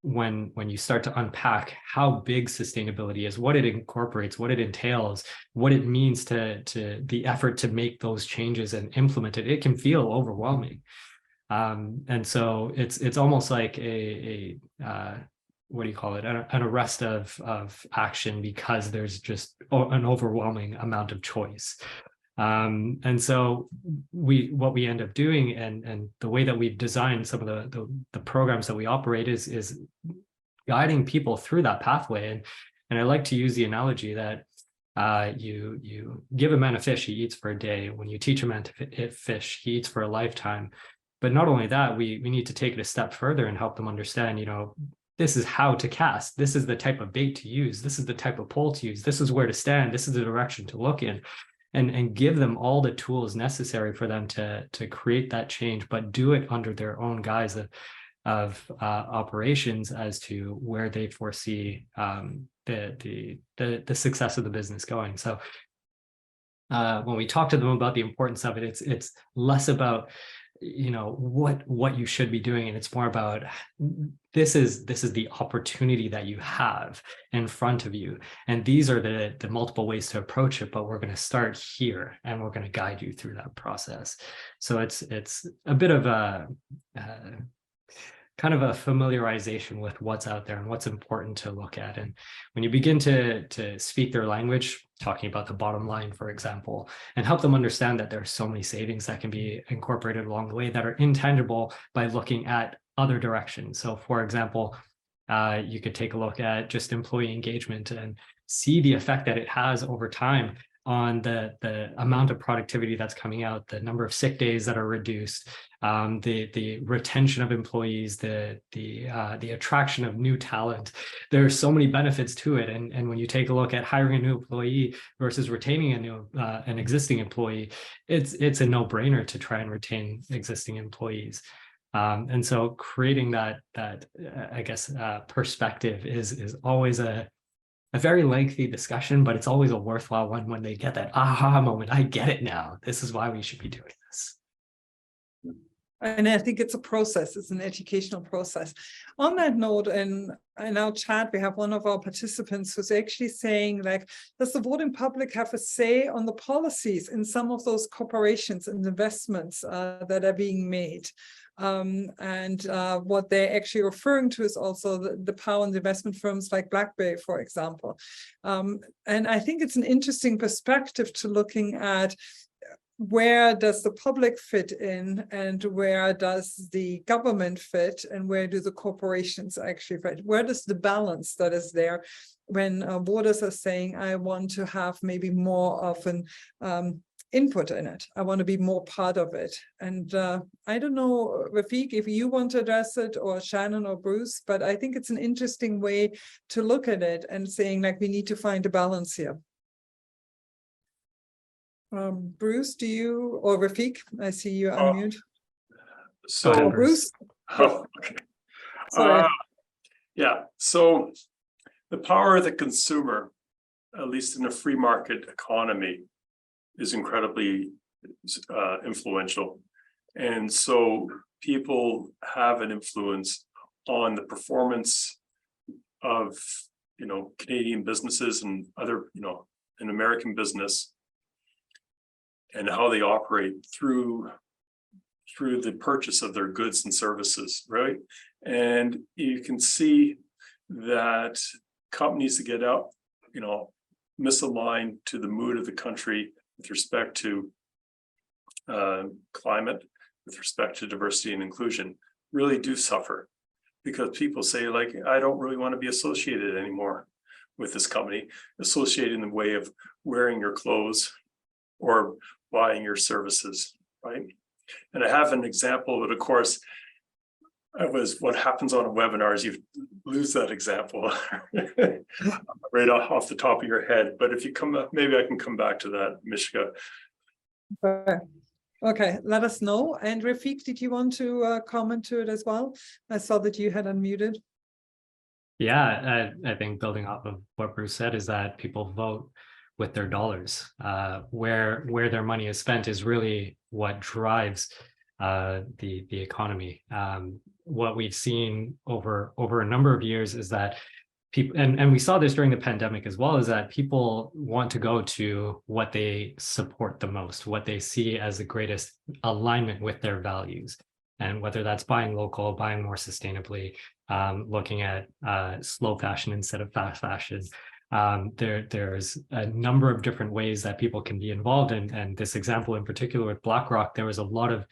when you start to unpack how big sustainability is, what it incorporates, what it entails, what it means to the effort to make those changes and implement it, it can feel overwhelming. And so it's almost like a what do you call it? An arrest of action, because there's just an overwhelming amount of choice. And so what we end up doing, and the way that we've designed some of the programs that we operate is guiding people through that pathway. And I like to use the analogy that you give a man a fish, he eats for a day. When you teach a man to fish, he eats for a lifetime. But not only that, we need to take it a step further and help them understand, this is how to cast. This is the type of bait to use. This is the type of pole to use. This is where to stand. This is the direction to look in. And give them all the tools necessary for them to create that change, but do it under their own guise of operations as to where they foresee the success of the business going. So when we talk to them about the importance of it, it's less about what you should be doing, and it's more about this is the opportunity that you have in front of you, and these are the multiple ways to approach it, but we're going to start here and we're going to guide you through that process. So it's a bit of a kind of a familiarization with what's out there and what's important to look at. And when you begin to speak their language, talking about the bottom line, for example, and help them understand that there are so many savings that can be incorporated along the way that are intangible by looking at other directions. So for example, you could take a look at just employee engagement and see the effect that it has over time on the amount of productivity that's coming out, the number of sick days that are reduced, the retention of employees, the attraction of new talent. There are so many benefits to it, and when you take a look at hiring a new employee versus retaining an existing employee, it's a no-brainer to try and retain existing employees. And so creating that I guess perspective is always a very lengthy discussion, but it's always a worthwhile one when they get that aha moment. I get it now. This is why we should be doing this. And I think it's a process. It's an educational process. On that note, in our chat, we have one of our participants who's actually saying, like, does the voting public have a say on the policies in some of those corporations and investments that are being made? What they're actually referring to is also the power and investment firms like BlackBerry, for example. And I think it's an interesting perspective to looking at where does the public fit in, and where does the government fit, and where do the corporations actually fit? Where does the balance that is there when voters are saying, I want to have maybe more of an input in it. I want to be more part of it. And I don't know, Rafiq, if you want to address it, or Shannon or Bruce, but I think it's an interesting way to look at it and saying, like, we need to find a balance here. Bruce, do you, or Rafiq? I see you unmute. So Bruce. Oh, okay. Sorry. Yeah. So the power of the consumer, at least in a free market economy, is incredibly influential. And so people have an influence on the performance of, Canadian businesses and other, an American business, and how they operate through the purchase of their goods and services, right? And you can see that companies that get out, misaligned to the mood of the country with respect to climate, with respect to diversity and inclusion, really do suffer, because people say, like, I don't really want to be associated anymore with this company, associated in the way of wearing your clothes or buying your services, right? And I have an example, but of course, it was what happens on a webinar is you lose that example right off the top of your head. But if you come up, maybe I can come back to that, Mishka. Okay, let us know. And Rafiq, did you want to comment to it as well? I saw that you had unmuted. Yeah, I think building off of what Bruce said is that people vote with their dollars. Where their money is spent is really what drives the economy. What we've seen over a number of years is that people, and we saw this during the pandemic as well, is that people want to go to what they support the most, what they see as the greatest alignment with their values. And whether that's buying local, buying more sustainably, looking at slow fashion instead of fast fashion, There's a number of different ways that people can be involved in. And this example in particular with BlackRock, there was a lot of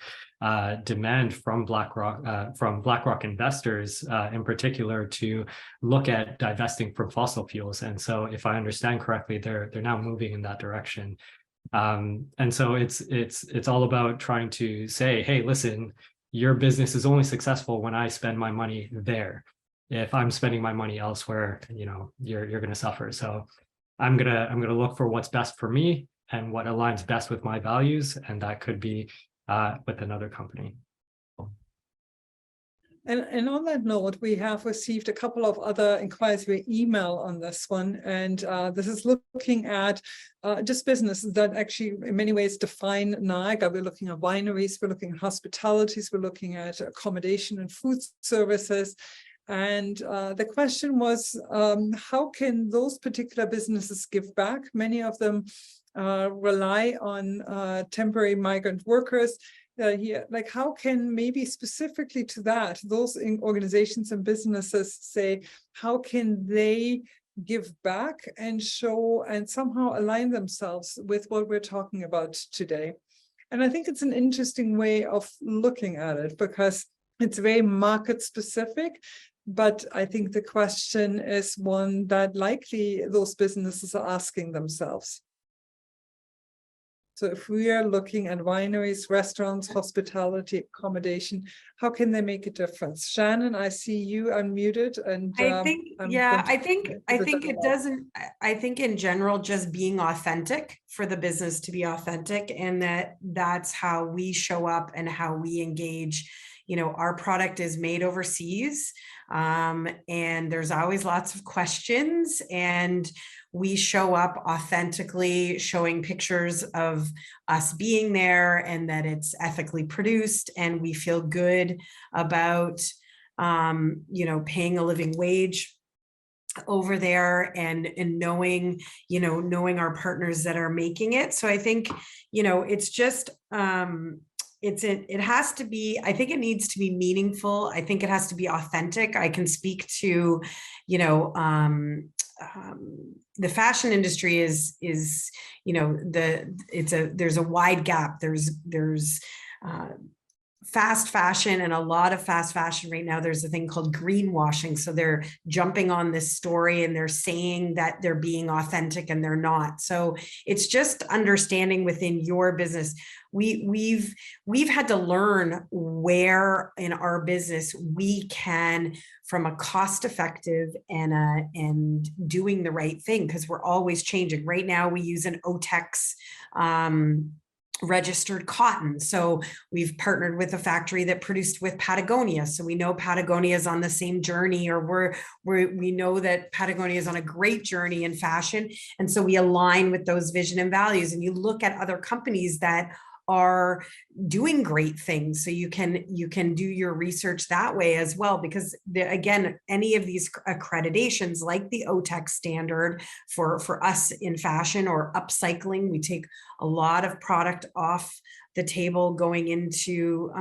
demand from BlackRock investors in particular to look at divesting from fossil fuels. And so if I understand correctly, they're now moving in that direction. And so it's all about trying to say, hey, listen, your business is only successful when I spend my money there. If I'm spending my money elsewhere, you're going to suffer. So I'm gonna look for what's best for me and what aligns best with my values, and that could be with another company. And on that note, we have received a couple of other inquiries via email on this one. And this is looking at just businesses that actually in many ways define Niagara. We're looking at wineries, we're looking at hospitalities, we're looking at accommodation and food services. And the question was, how can those particular businesses give back? Many of them rely on temporary migrant workers. Here, like how can maybe specifically to that, those organizations and businesses say, how can they give back and show and somehow align themselves with what we're talking about today? And I think it's an interesting way of looking at it because it's very market specific. But I think the question is one that likely those businesses are asking themselves. So if we are looking at wineries, restaurants, hospitality, accommodation, how can they make a difference? Shannon, I see you unmuted, and I think in general, just being authentic, for the business to be authentic, and that's how we show up and how we engage. Our product is made overseas, and there's always lots of questions, and we show up authentically, showing pictures of us being there and that it's ethically produced, and we feel good about, paying a living wage over there and knowing our partners that are making it. So I think, it's just, it has to be, I think it needs to be meaningful. I think it has to be authentic. I can speak to, the fashion industry there's a wide gap. There's fast fashion, and a lot of fast fashion right now, there's a thing called greenwashing. So they're jumping on this story and they're saying that they're being authentic and they're not. So it's just understanding within your business. We've had to learn where in our business we can, from a cost effective and doing the right thing, because we're always changing. Right now we use an OTEX registered cotton. So we've partnered with a factory that produced with Patagonia. So we know Patagonia is on the same journey, or we know that Patagonia is on a great journey in fashion. And so we align with those vision and values. And you look at other companies that are doing great things. So you can do your research that way as well, because again, any of these accreditations like the OTEX standard for us in fashion, or upcycling, we take a lot of product off the table going into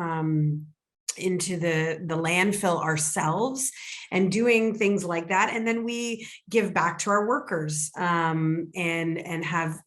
the landfill ourselves, and doing things like that. And then we give back to our workers, and have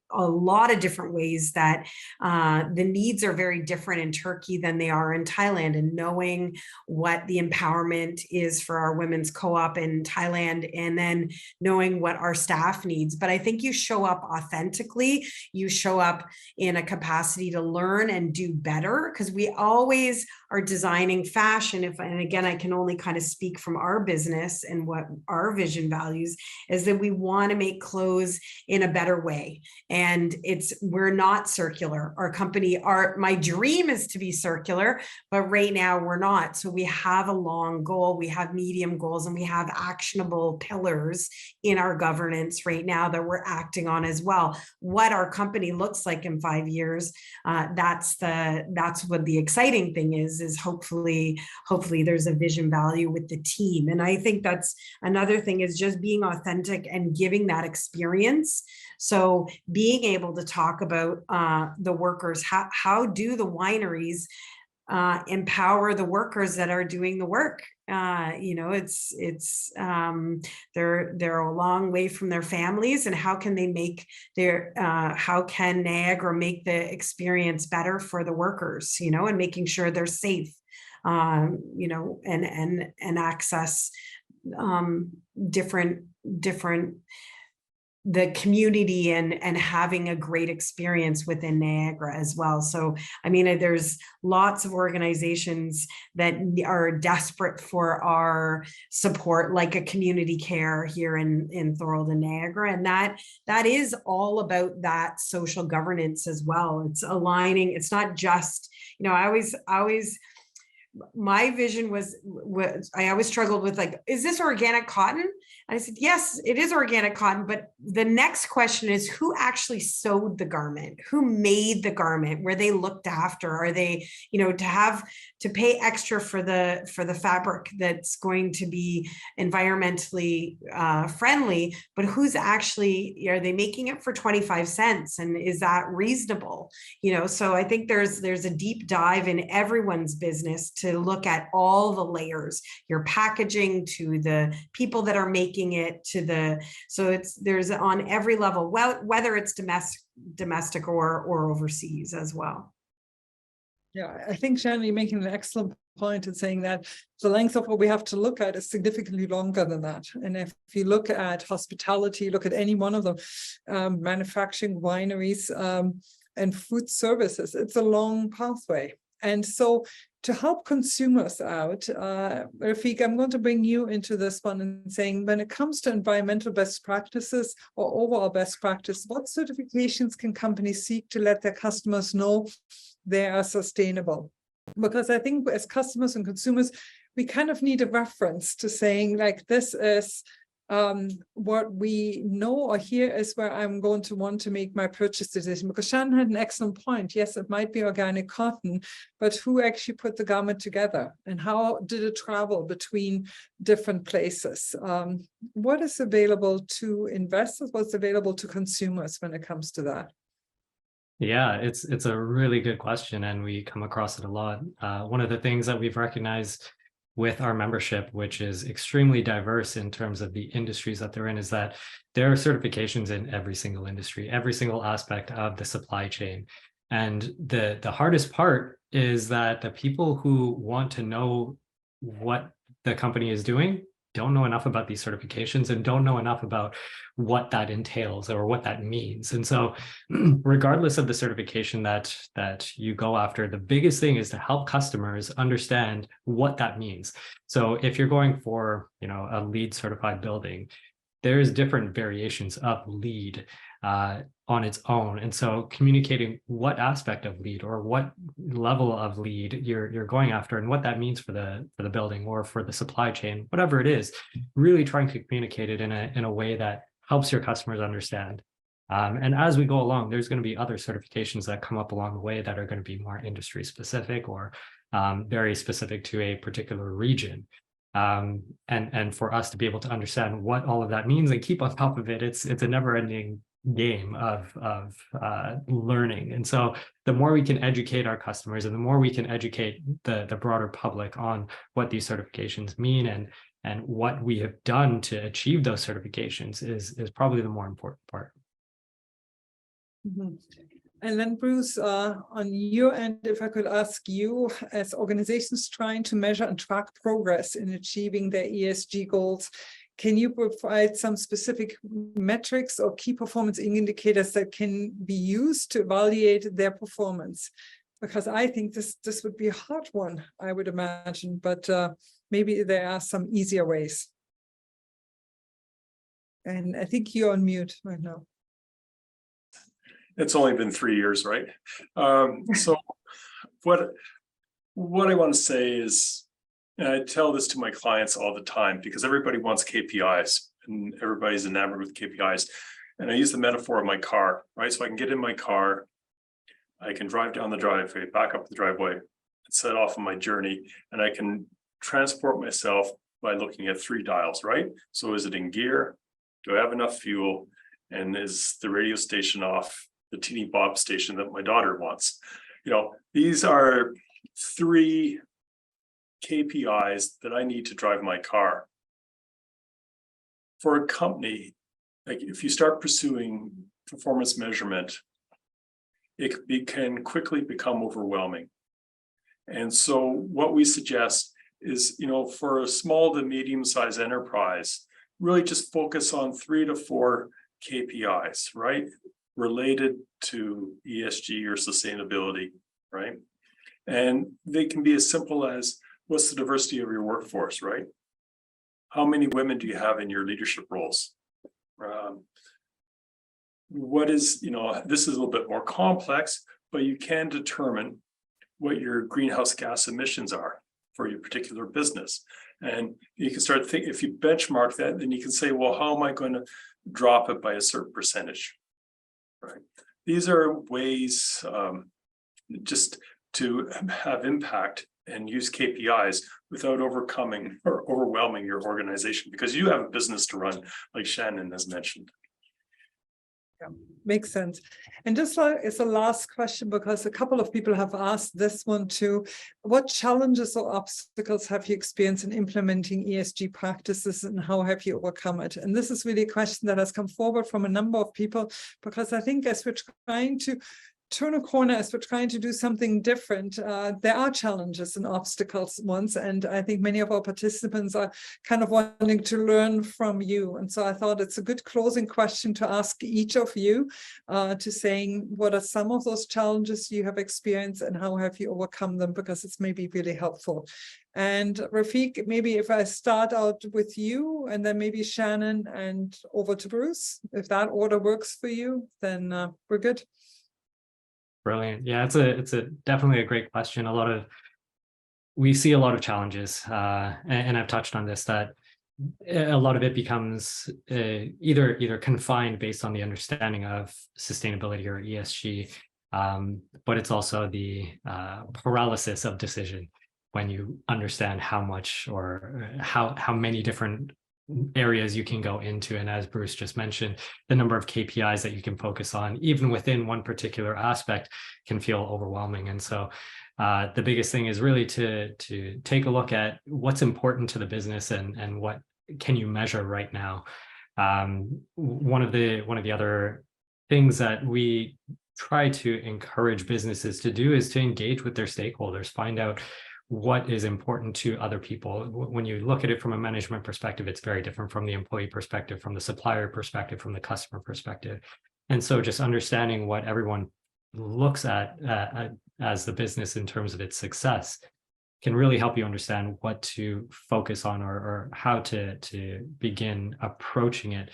a lot of different ways that the needs are very different in Turkey than they are in Thailand, and knowing what the empowerment is for our women's co-op in Thailand, and then knowing what our staff needs. But I think you show up authentically, you show up in a capacity to learn and do better, because we always are designing fashion. And again, I can only kind of speak from our business and what our vision values is, that we want to make clothes in a better way. And we're not circular. Our company, my dream is to be circular, but right now we're not. So we have a long goal, we have medium goals, and we have actionable pillars in our governance right now that we're acting on as well. What our company looks like in 5 years, that's what the exciting thing is hopefully there's a vision value with the team. And I think that's another thing, is just being authentic and giving that experience. So being able to talk about the workers, how do the wineries empower the workers that are doing the work? You know, they're a long way from their families, and how can they make how can Niagara make the experience better for the workers, you know, and making sure they're safe, you know, and access different the community and having a great experience within Niagara as well. So, I mean, there's lots of organizations that are desperate for our support, like a community care here in Thorold and Niagara. And that is all about that social governance as well. It's aligning, it's not just, you know, I always my vision was I always struggled with, like, is this organic cotton? And I said, yes, it is organic cotton. But the next question is, who actually sewed the garment? Who made the garment? Were they looked after? Are they, you know, to pay extra for the fabric that's going to be environmentally friendly, but who's actually, are they making it for 25 cents? And is that reasonable? You know, so I think there's a deep dive in everyone's business to look at all the layers, your packaging to the people that are making it to so there's on every level, whether it's domestic or overseas as well. Yeah, I think, Shannon, you're making an excellent point in saying that the length of what we have to look at is significantly longer than that. And if you look at hospitality, look at any one of them, manufacturing, wineries, and food services, it's a long pathway. And so to help consumers out, Rafiq, I'm going to bring you into this one and saying, when it comes to environmental best practices or overall best practice, what certifications can companies seek to let their customers know they are sustainable? Because I think as customers and consumers, we kind of need a reference to saying, like, this is what we know, or here is where I'm going to want to make my purchase decision. Because Shannon had an excellent point. Yes, it might be organic cotton, but who actually put the garment together, and how did it travel between different places? What is available to investors? What's available to consumers when it comes to that? Yeah, it's a really good question, and we come across it a lot. One of the things that we've recognized with our membership, which is extremely diverse in terms of the industries that they're in, is that there are certifications in every single industry, every single aspect of the supply chain. And the hardest part is that the people who want to know what the company is doing don't know enough about these certifications and don't know enough about what that entails or what that means. And so regardless of the certification that you go after, the biggest thing is to help customers understand what that means. So if you're going for, you know, a LEED certified building, there's different variations of LEED on its own. And so communicating what aspect of LEED or what level of LEED you're going after and what that means for the building or for the supply chain, whatever it is, really trying to communicate it in a way that helps your customers understand. And as we go along, there's going to be other certifications that come up along the way that are going to be more industry specific or very specific to a particular region. And for us to be able to understand what all of that means and keep on top of it, it's a never-ending game of learning. And so the more we can educate our customers and the more we can educate the broader public on what these certifications mean and what we have done to achieve those certifications is probably the more important part. Mm-hmm. And then, Bruce, on your end, if I could ask you, as organizations trying to measure and track progress in achieving their ESG goals, can you provide some specific metrics or key performance indicators that can be used to evaluate their performance? Because I think this would be a hard one, I would imagine, but maybe there are some easier ways. And I think you're on mute right now. It's only been 3 years, right? So what I want to say is, and I tell this to my clients all the time because everybody wants KPIs and everybody's enamored with KPIs. And I use the metaphor of my car, right? So I can get in my car, I can drive down the driveway, back up the driveway, and set off on my journey, and I can transport myself by looking at 3 dials, right? So is it in gear? Do I have enough fuel? And is the radio station off? The teeny bob station that my daughter wants. You know, these are 3 KPIs that I need to drive my car. For a company, like if you start pursuing performance measurement, it can quickly become overwhelming. And so what we suggest is, for a small to medium-sized enterprise, really just focus on 3 to 4 KPIs, right? Related to ESG or sustainability, right? And they can be as simple as, what's the diversity of your workforce, right? How many women do you have in your leadership roles? What is, this is a little bit more complex, but you can determine what your greenhouse gas emissions are for your particular business. And you can start thinking, if you benchmark that, then you can say, well, how am I going to drop it by a certain percentage, right? These are ways just to have impact and use KPIs without overcoming or overwhelming your organization, because you have a business to run, like Shannon has mentioned. Yeah, makes sense. And just like it's a last question, because a couple of people have asked this one too. What challenges or obstacles have you experienced in implementing ESG practices, and how have you overcome it? And this is really a question that has come forward from a number of people, because I think as we're trying to turn a corner, as we're trying to do something different, there are challenges and obstacles once, and I think many of our participants are kind of wanting to learn from you. And so I thought it's a good closing question to ask each of you, to saying what are some of those challenges you have experienced and how have you overcome them, because it's maybe really helpful. And Rafiq, maybe if I start out with you, and then maybe Shannon, and over to Bruce, if that order works for you, then we're good. Brilliant. Yeah, it's a definitely a great question. We see a lot of challenges, and I've touched on this, that a lot of it becomes either confined based on the understanding of sustainability or ESG, but it's also the paralysis of decision when you understand how much or how many different areas you can go into. And as Bruce just mentioned, the number of KPIs that you can focus on, even within one particular aspect, can feel overwhelming. And so the biggest thing is really to take a look at what's important to the business and what can you measure right now. One of the other things that we try to encourage businesses to do is to engage with their stakeholders, find out what is important to other people. When you look at it from a management perspective, it's very different from the employee perspective, from the supplier perspective, from the customer perspective. And so just understanding what everyone looks at as the business in terms of its success can really help you understand what to focus on or how to begin approaching it.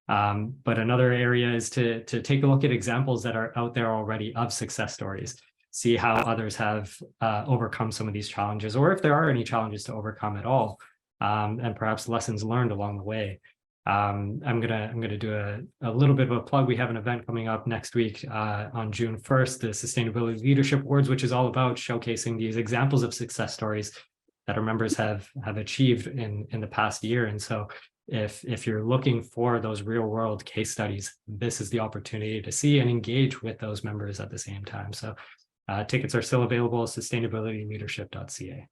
But another area is to take a look at examples that are out there already of success stories. See how others have overcome some of these challenges, or if there are any challenges to overcome at all, and perhaps lessons learned along the way. I'm gonna do a little bit of a plug. We have an event coming up next week on June 1st, the Sustainability Leadership Awards, which is all about showcasing these examples of success stories that our members have achieved in the past year. And so if you're looking for those real world case studies, this is the opportunity to see and engage with those members at the same time. So tickets are still available at sustainabilityleadership.ca.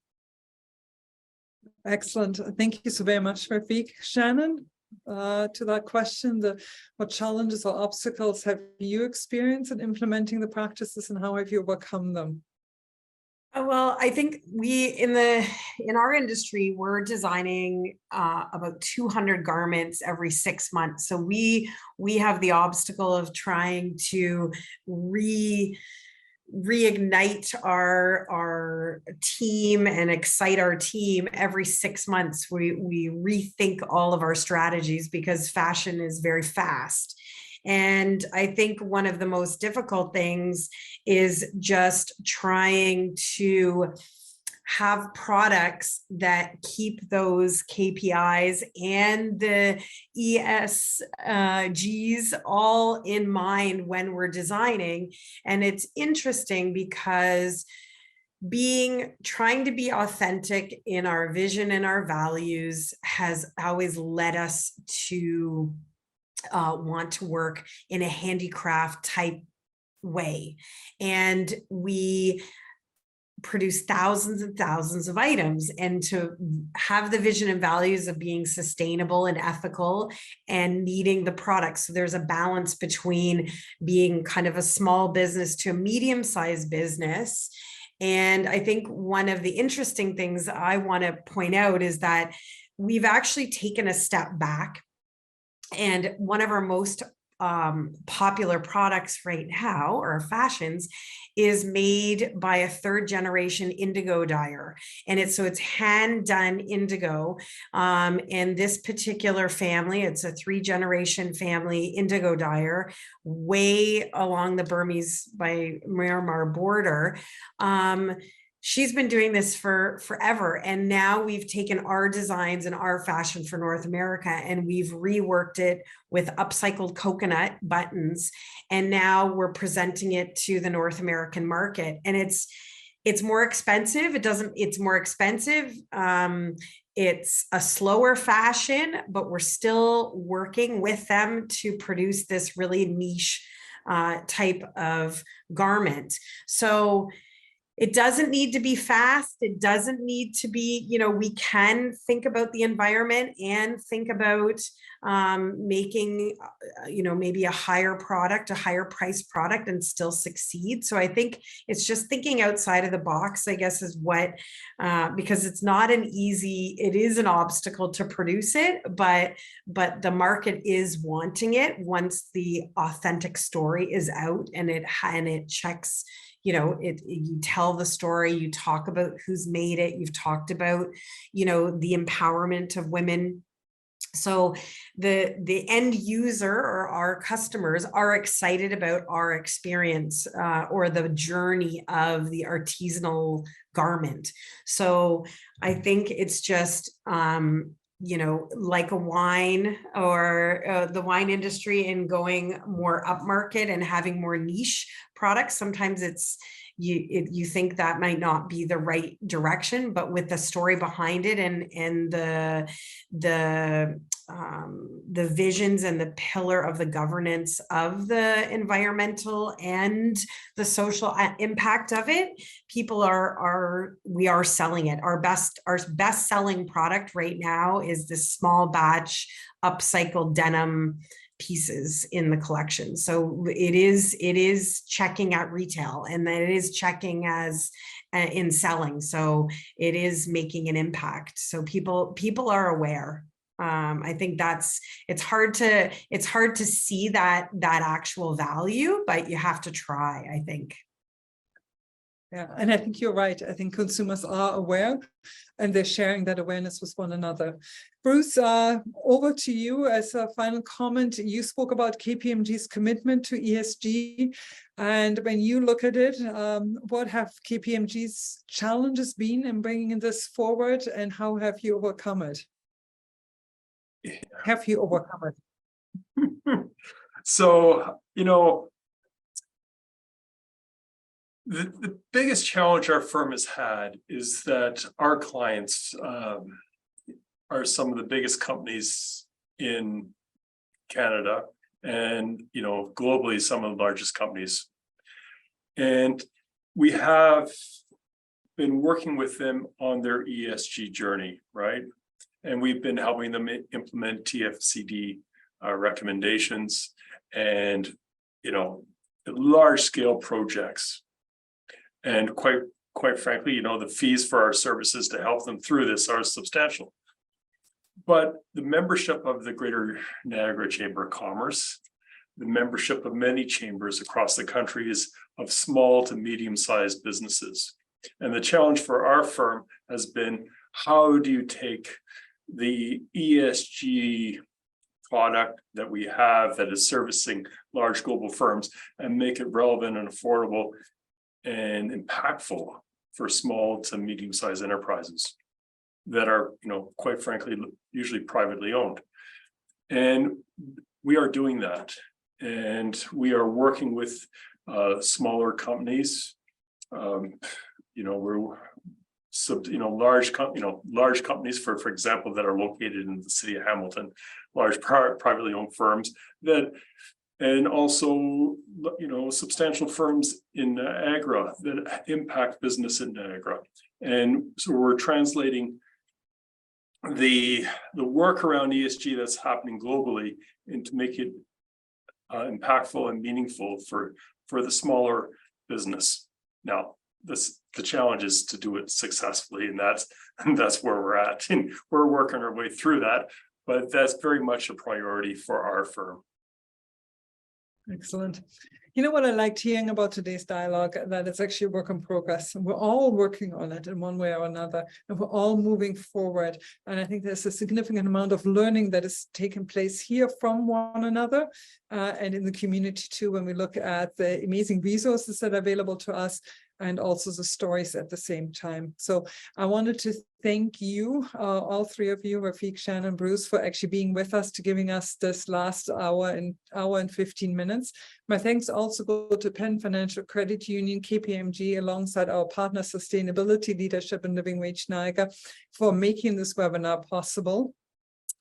Excellent. Thank you so very much, Rafiq. Shannon, to that question, what challenges or obstacles have you experienced in implementing the practices, and how have you overcome them? Well, I think in our industry, we're designing about 200 garments every 6 months. So we have the obstacle of trying to reignite our team and excite our team every 6 months. We rethink all of our strategies because fashion is very fast. And I think one of the most difficult things is just trying to have products that keep those KPIs and the ESGs all in mind when we're designing. And it's interesting because trying to be authentic in our vision and our values has always led us to want to work in a handicraft type way. And we produce thousands and thousands of items, and to have the vision and values of being sustainable and ethical and needing the products. So there's a balance between being kind of a small business to a medium-sized business. And I think one of the interesting things I want to point out is that we've actually taken a step back, and one of our most popular products right now, or fashions, is made by a third generation indigo dyer. And it's hand done indigo. And this particular family, it's a 3-generation family indigo dyer way along the Burmese by Myanmar border. She's been doing this for forever. And now we've taken our designs and our fashion for North America, and we've reworked it with upcycled coconut buttons. And now we're presenting it to the North American market. And it's more expensive. It's more expensive. It's a slower fashion, but we're still working with them to produce this really niche type of garment. So it doesn't need to be fast. It doesn't need to be, we can think about the environment and think about making, maybe a higher product, a higher price product, and still succeed. So I think it's just thinking outside of the box, I guess, is what, because it's not it is an obstacle to produce it, but the market is wanting it once the authentic story is out and it checks. You tell the story, you talk about who's made it, you've talked about, the empowerment of women. So the end user or our customers are excited about our experience or the journey of the artisanal garment. So I think it's just, like a wine or the wine industry, and going more upmarket and having more niche products. Sometimes you think that might not be the right direction, but with the story behind it and the visions and the pillar of the governance of the environmental and the social impact of it, we are selling it. Our best selling product right now is this small batch upcycled denim pieces in the collection. So it is checking at retail, and then it is checking as in selling. So it is making an impact. So people are aware. I think it's hard to see that actual value, but you have to try, I think. Yeah, and I think you're right. I think consumers are aware, and they're sharing that awareness with one another. Bruce, over to you as a final comment. You spoke about KPMG's commitment to ESG. And when you look at it, what have KPMG's challenges been in bringing this forward, and how have you overcome it? Have you overcome it? So, the biggest challenge our firm has had is that our clients are some of the biggest companies in Canada, and globally some of the largest companies. And we have been working with them on their ESG journey, right? And we've been helping them implement TCFD recommendations and large scale projects. And quite frankly, the fees for our services to help them through this are substantial. But the membership of the Greater Niagara Chamber of Commerce, the membership of many chambers across the country, is of small to medium-sized businesses. And the challenge for our firm has been, how do you take the ESG product that we have that is servicing large global firms and make it relevant and affordable and impactful for small to medium-sized enterprises that are, quite frankly, usually privately owned. And we are doing that. And we are working with smaller companies. We're large companies, for example, that are located in the city of Hamilton, large privately owned firms that And also, you know, substantial firms in Niagara that impact business in Niagara. And so we're translating the work around ESG that's happening globally and to make it impactful and meaningful for the smaller business. Now, the challenge is to do it successfully, and that's where we're at, and we're working our way through that, but that's very much a priority for our firm. Excellent. You know what I liked hearing about today's dialogue, that it's actually a work in progress. We're all working on it in one way or another, and we're all moving forward. And I think there's a significant amount of learning that is taking place here from one another and in the community too, when we look at the amazing resources that are available to us and also the stories at the same time. So I wanted to thank you, all three of you, Rafiq, Shannon, Bruce, for actually being with us, to giving us this last hour and 15 minutes. My thanks also go to Penn Financial Credit Union, KPMG, alongside our partner Sustainability Leadership and Living Wage Niagara, for making this webinar possible.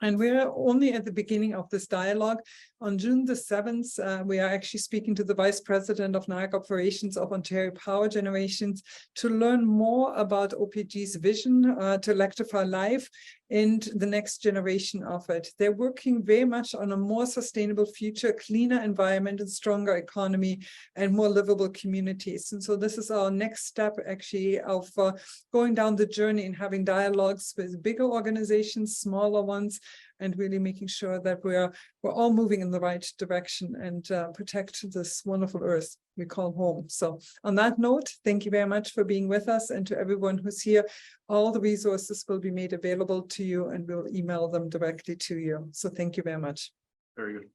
And we're only at the beginning of this dialogue. On June the 7th, we are actually speaking to the Vice President of Niagara Operations of Ontario Power Generations to learn more about OPG's vision to electrify life and the next generation of it. They're working very much on a more sustainable future, cleaner environment, and stronger economy, and more livable communities. And so this is our next step, actually, of going down the journey and having dialogues with bigger organizations, smaller ones, and really making sure that we're all moving in the right direction and protect this wonderful earth we call home. So on that note, thank you very much for being with us, and to everyone who's here, all the resources will be made available to you, and we'll email them directly to you. So thank you very much. Very good.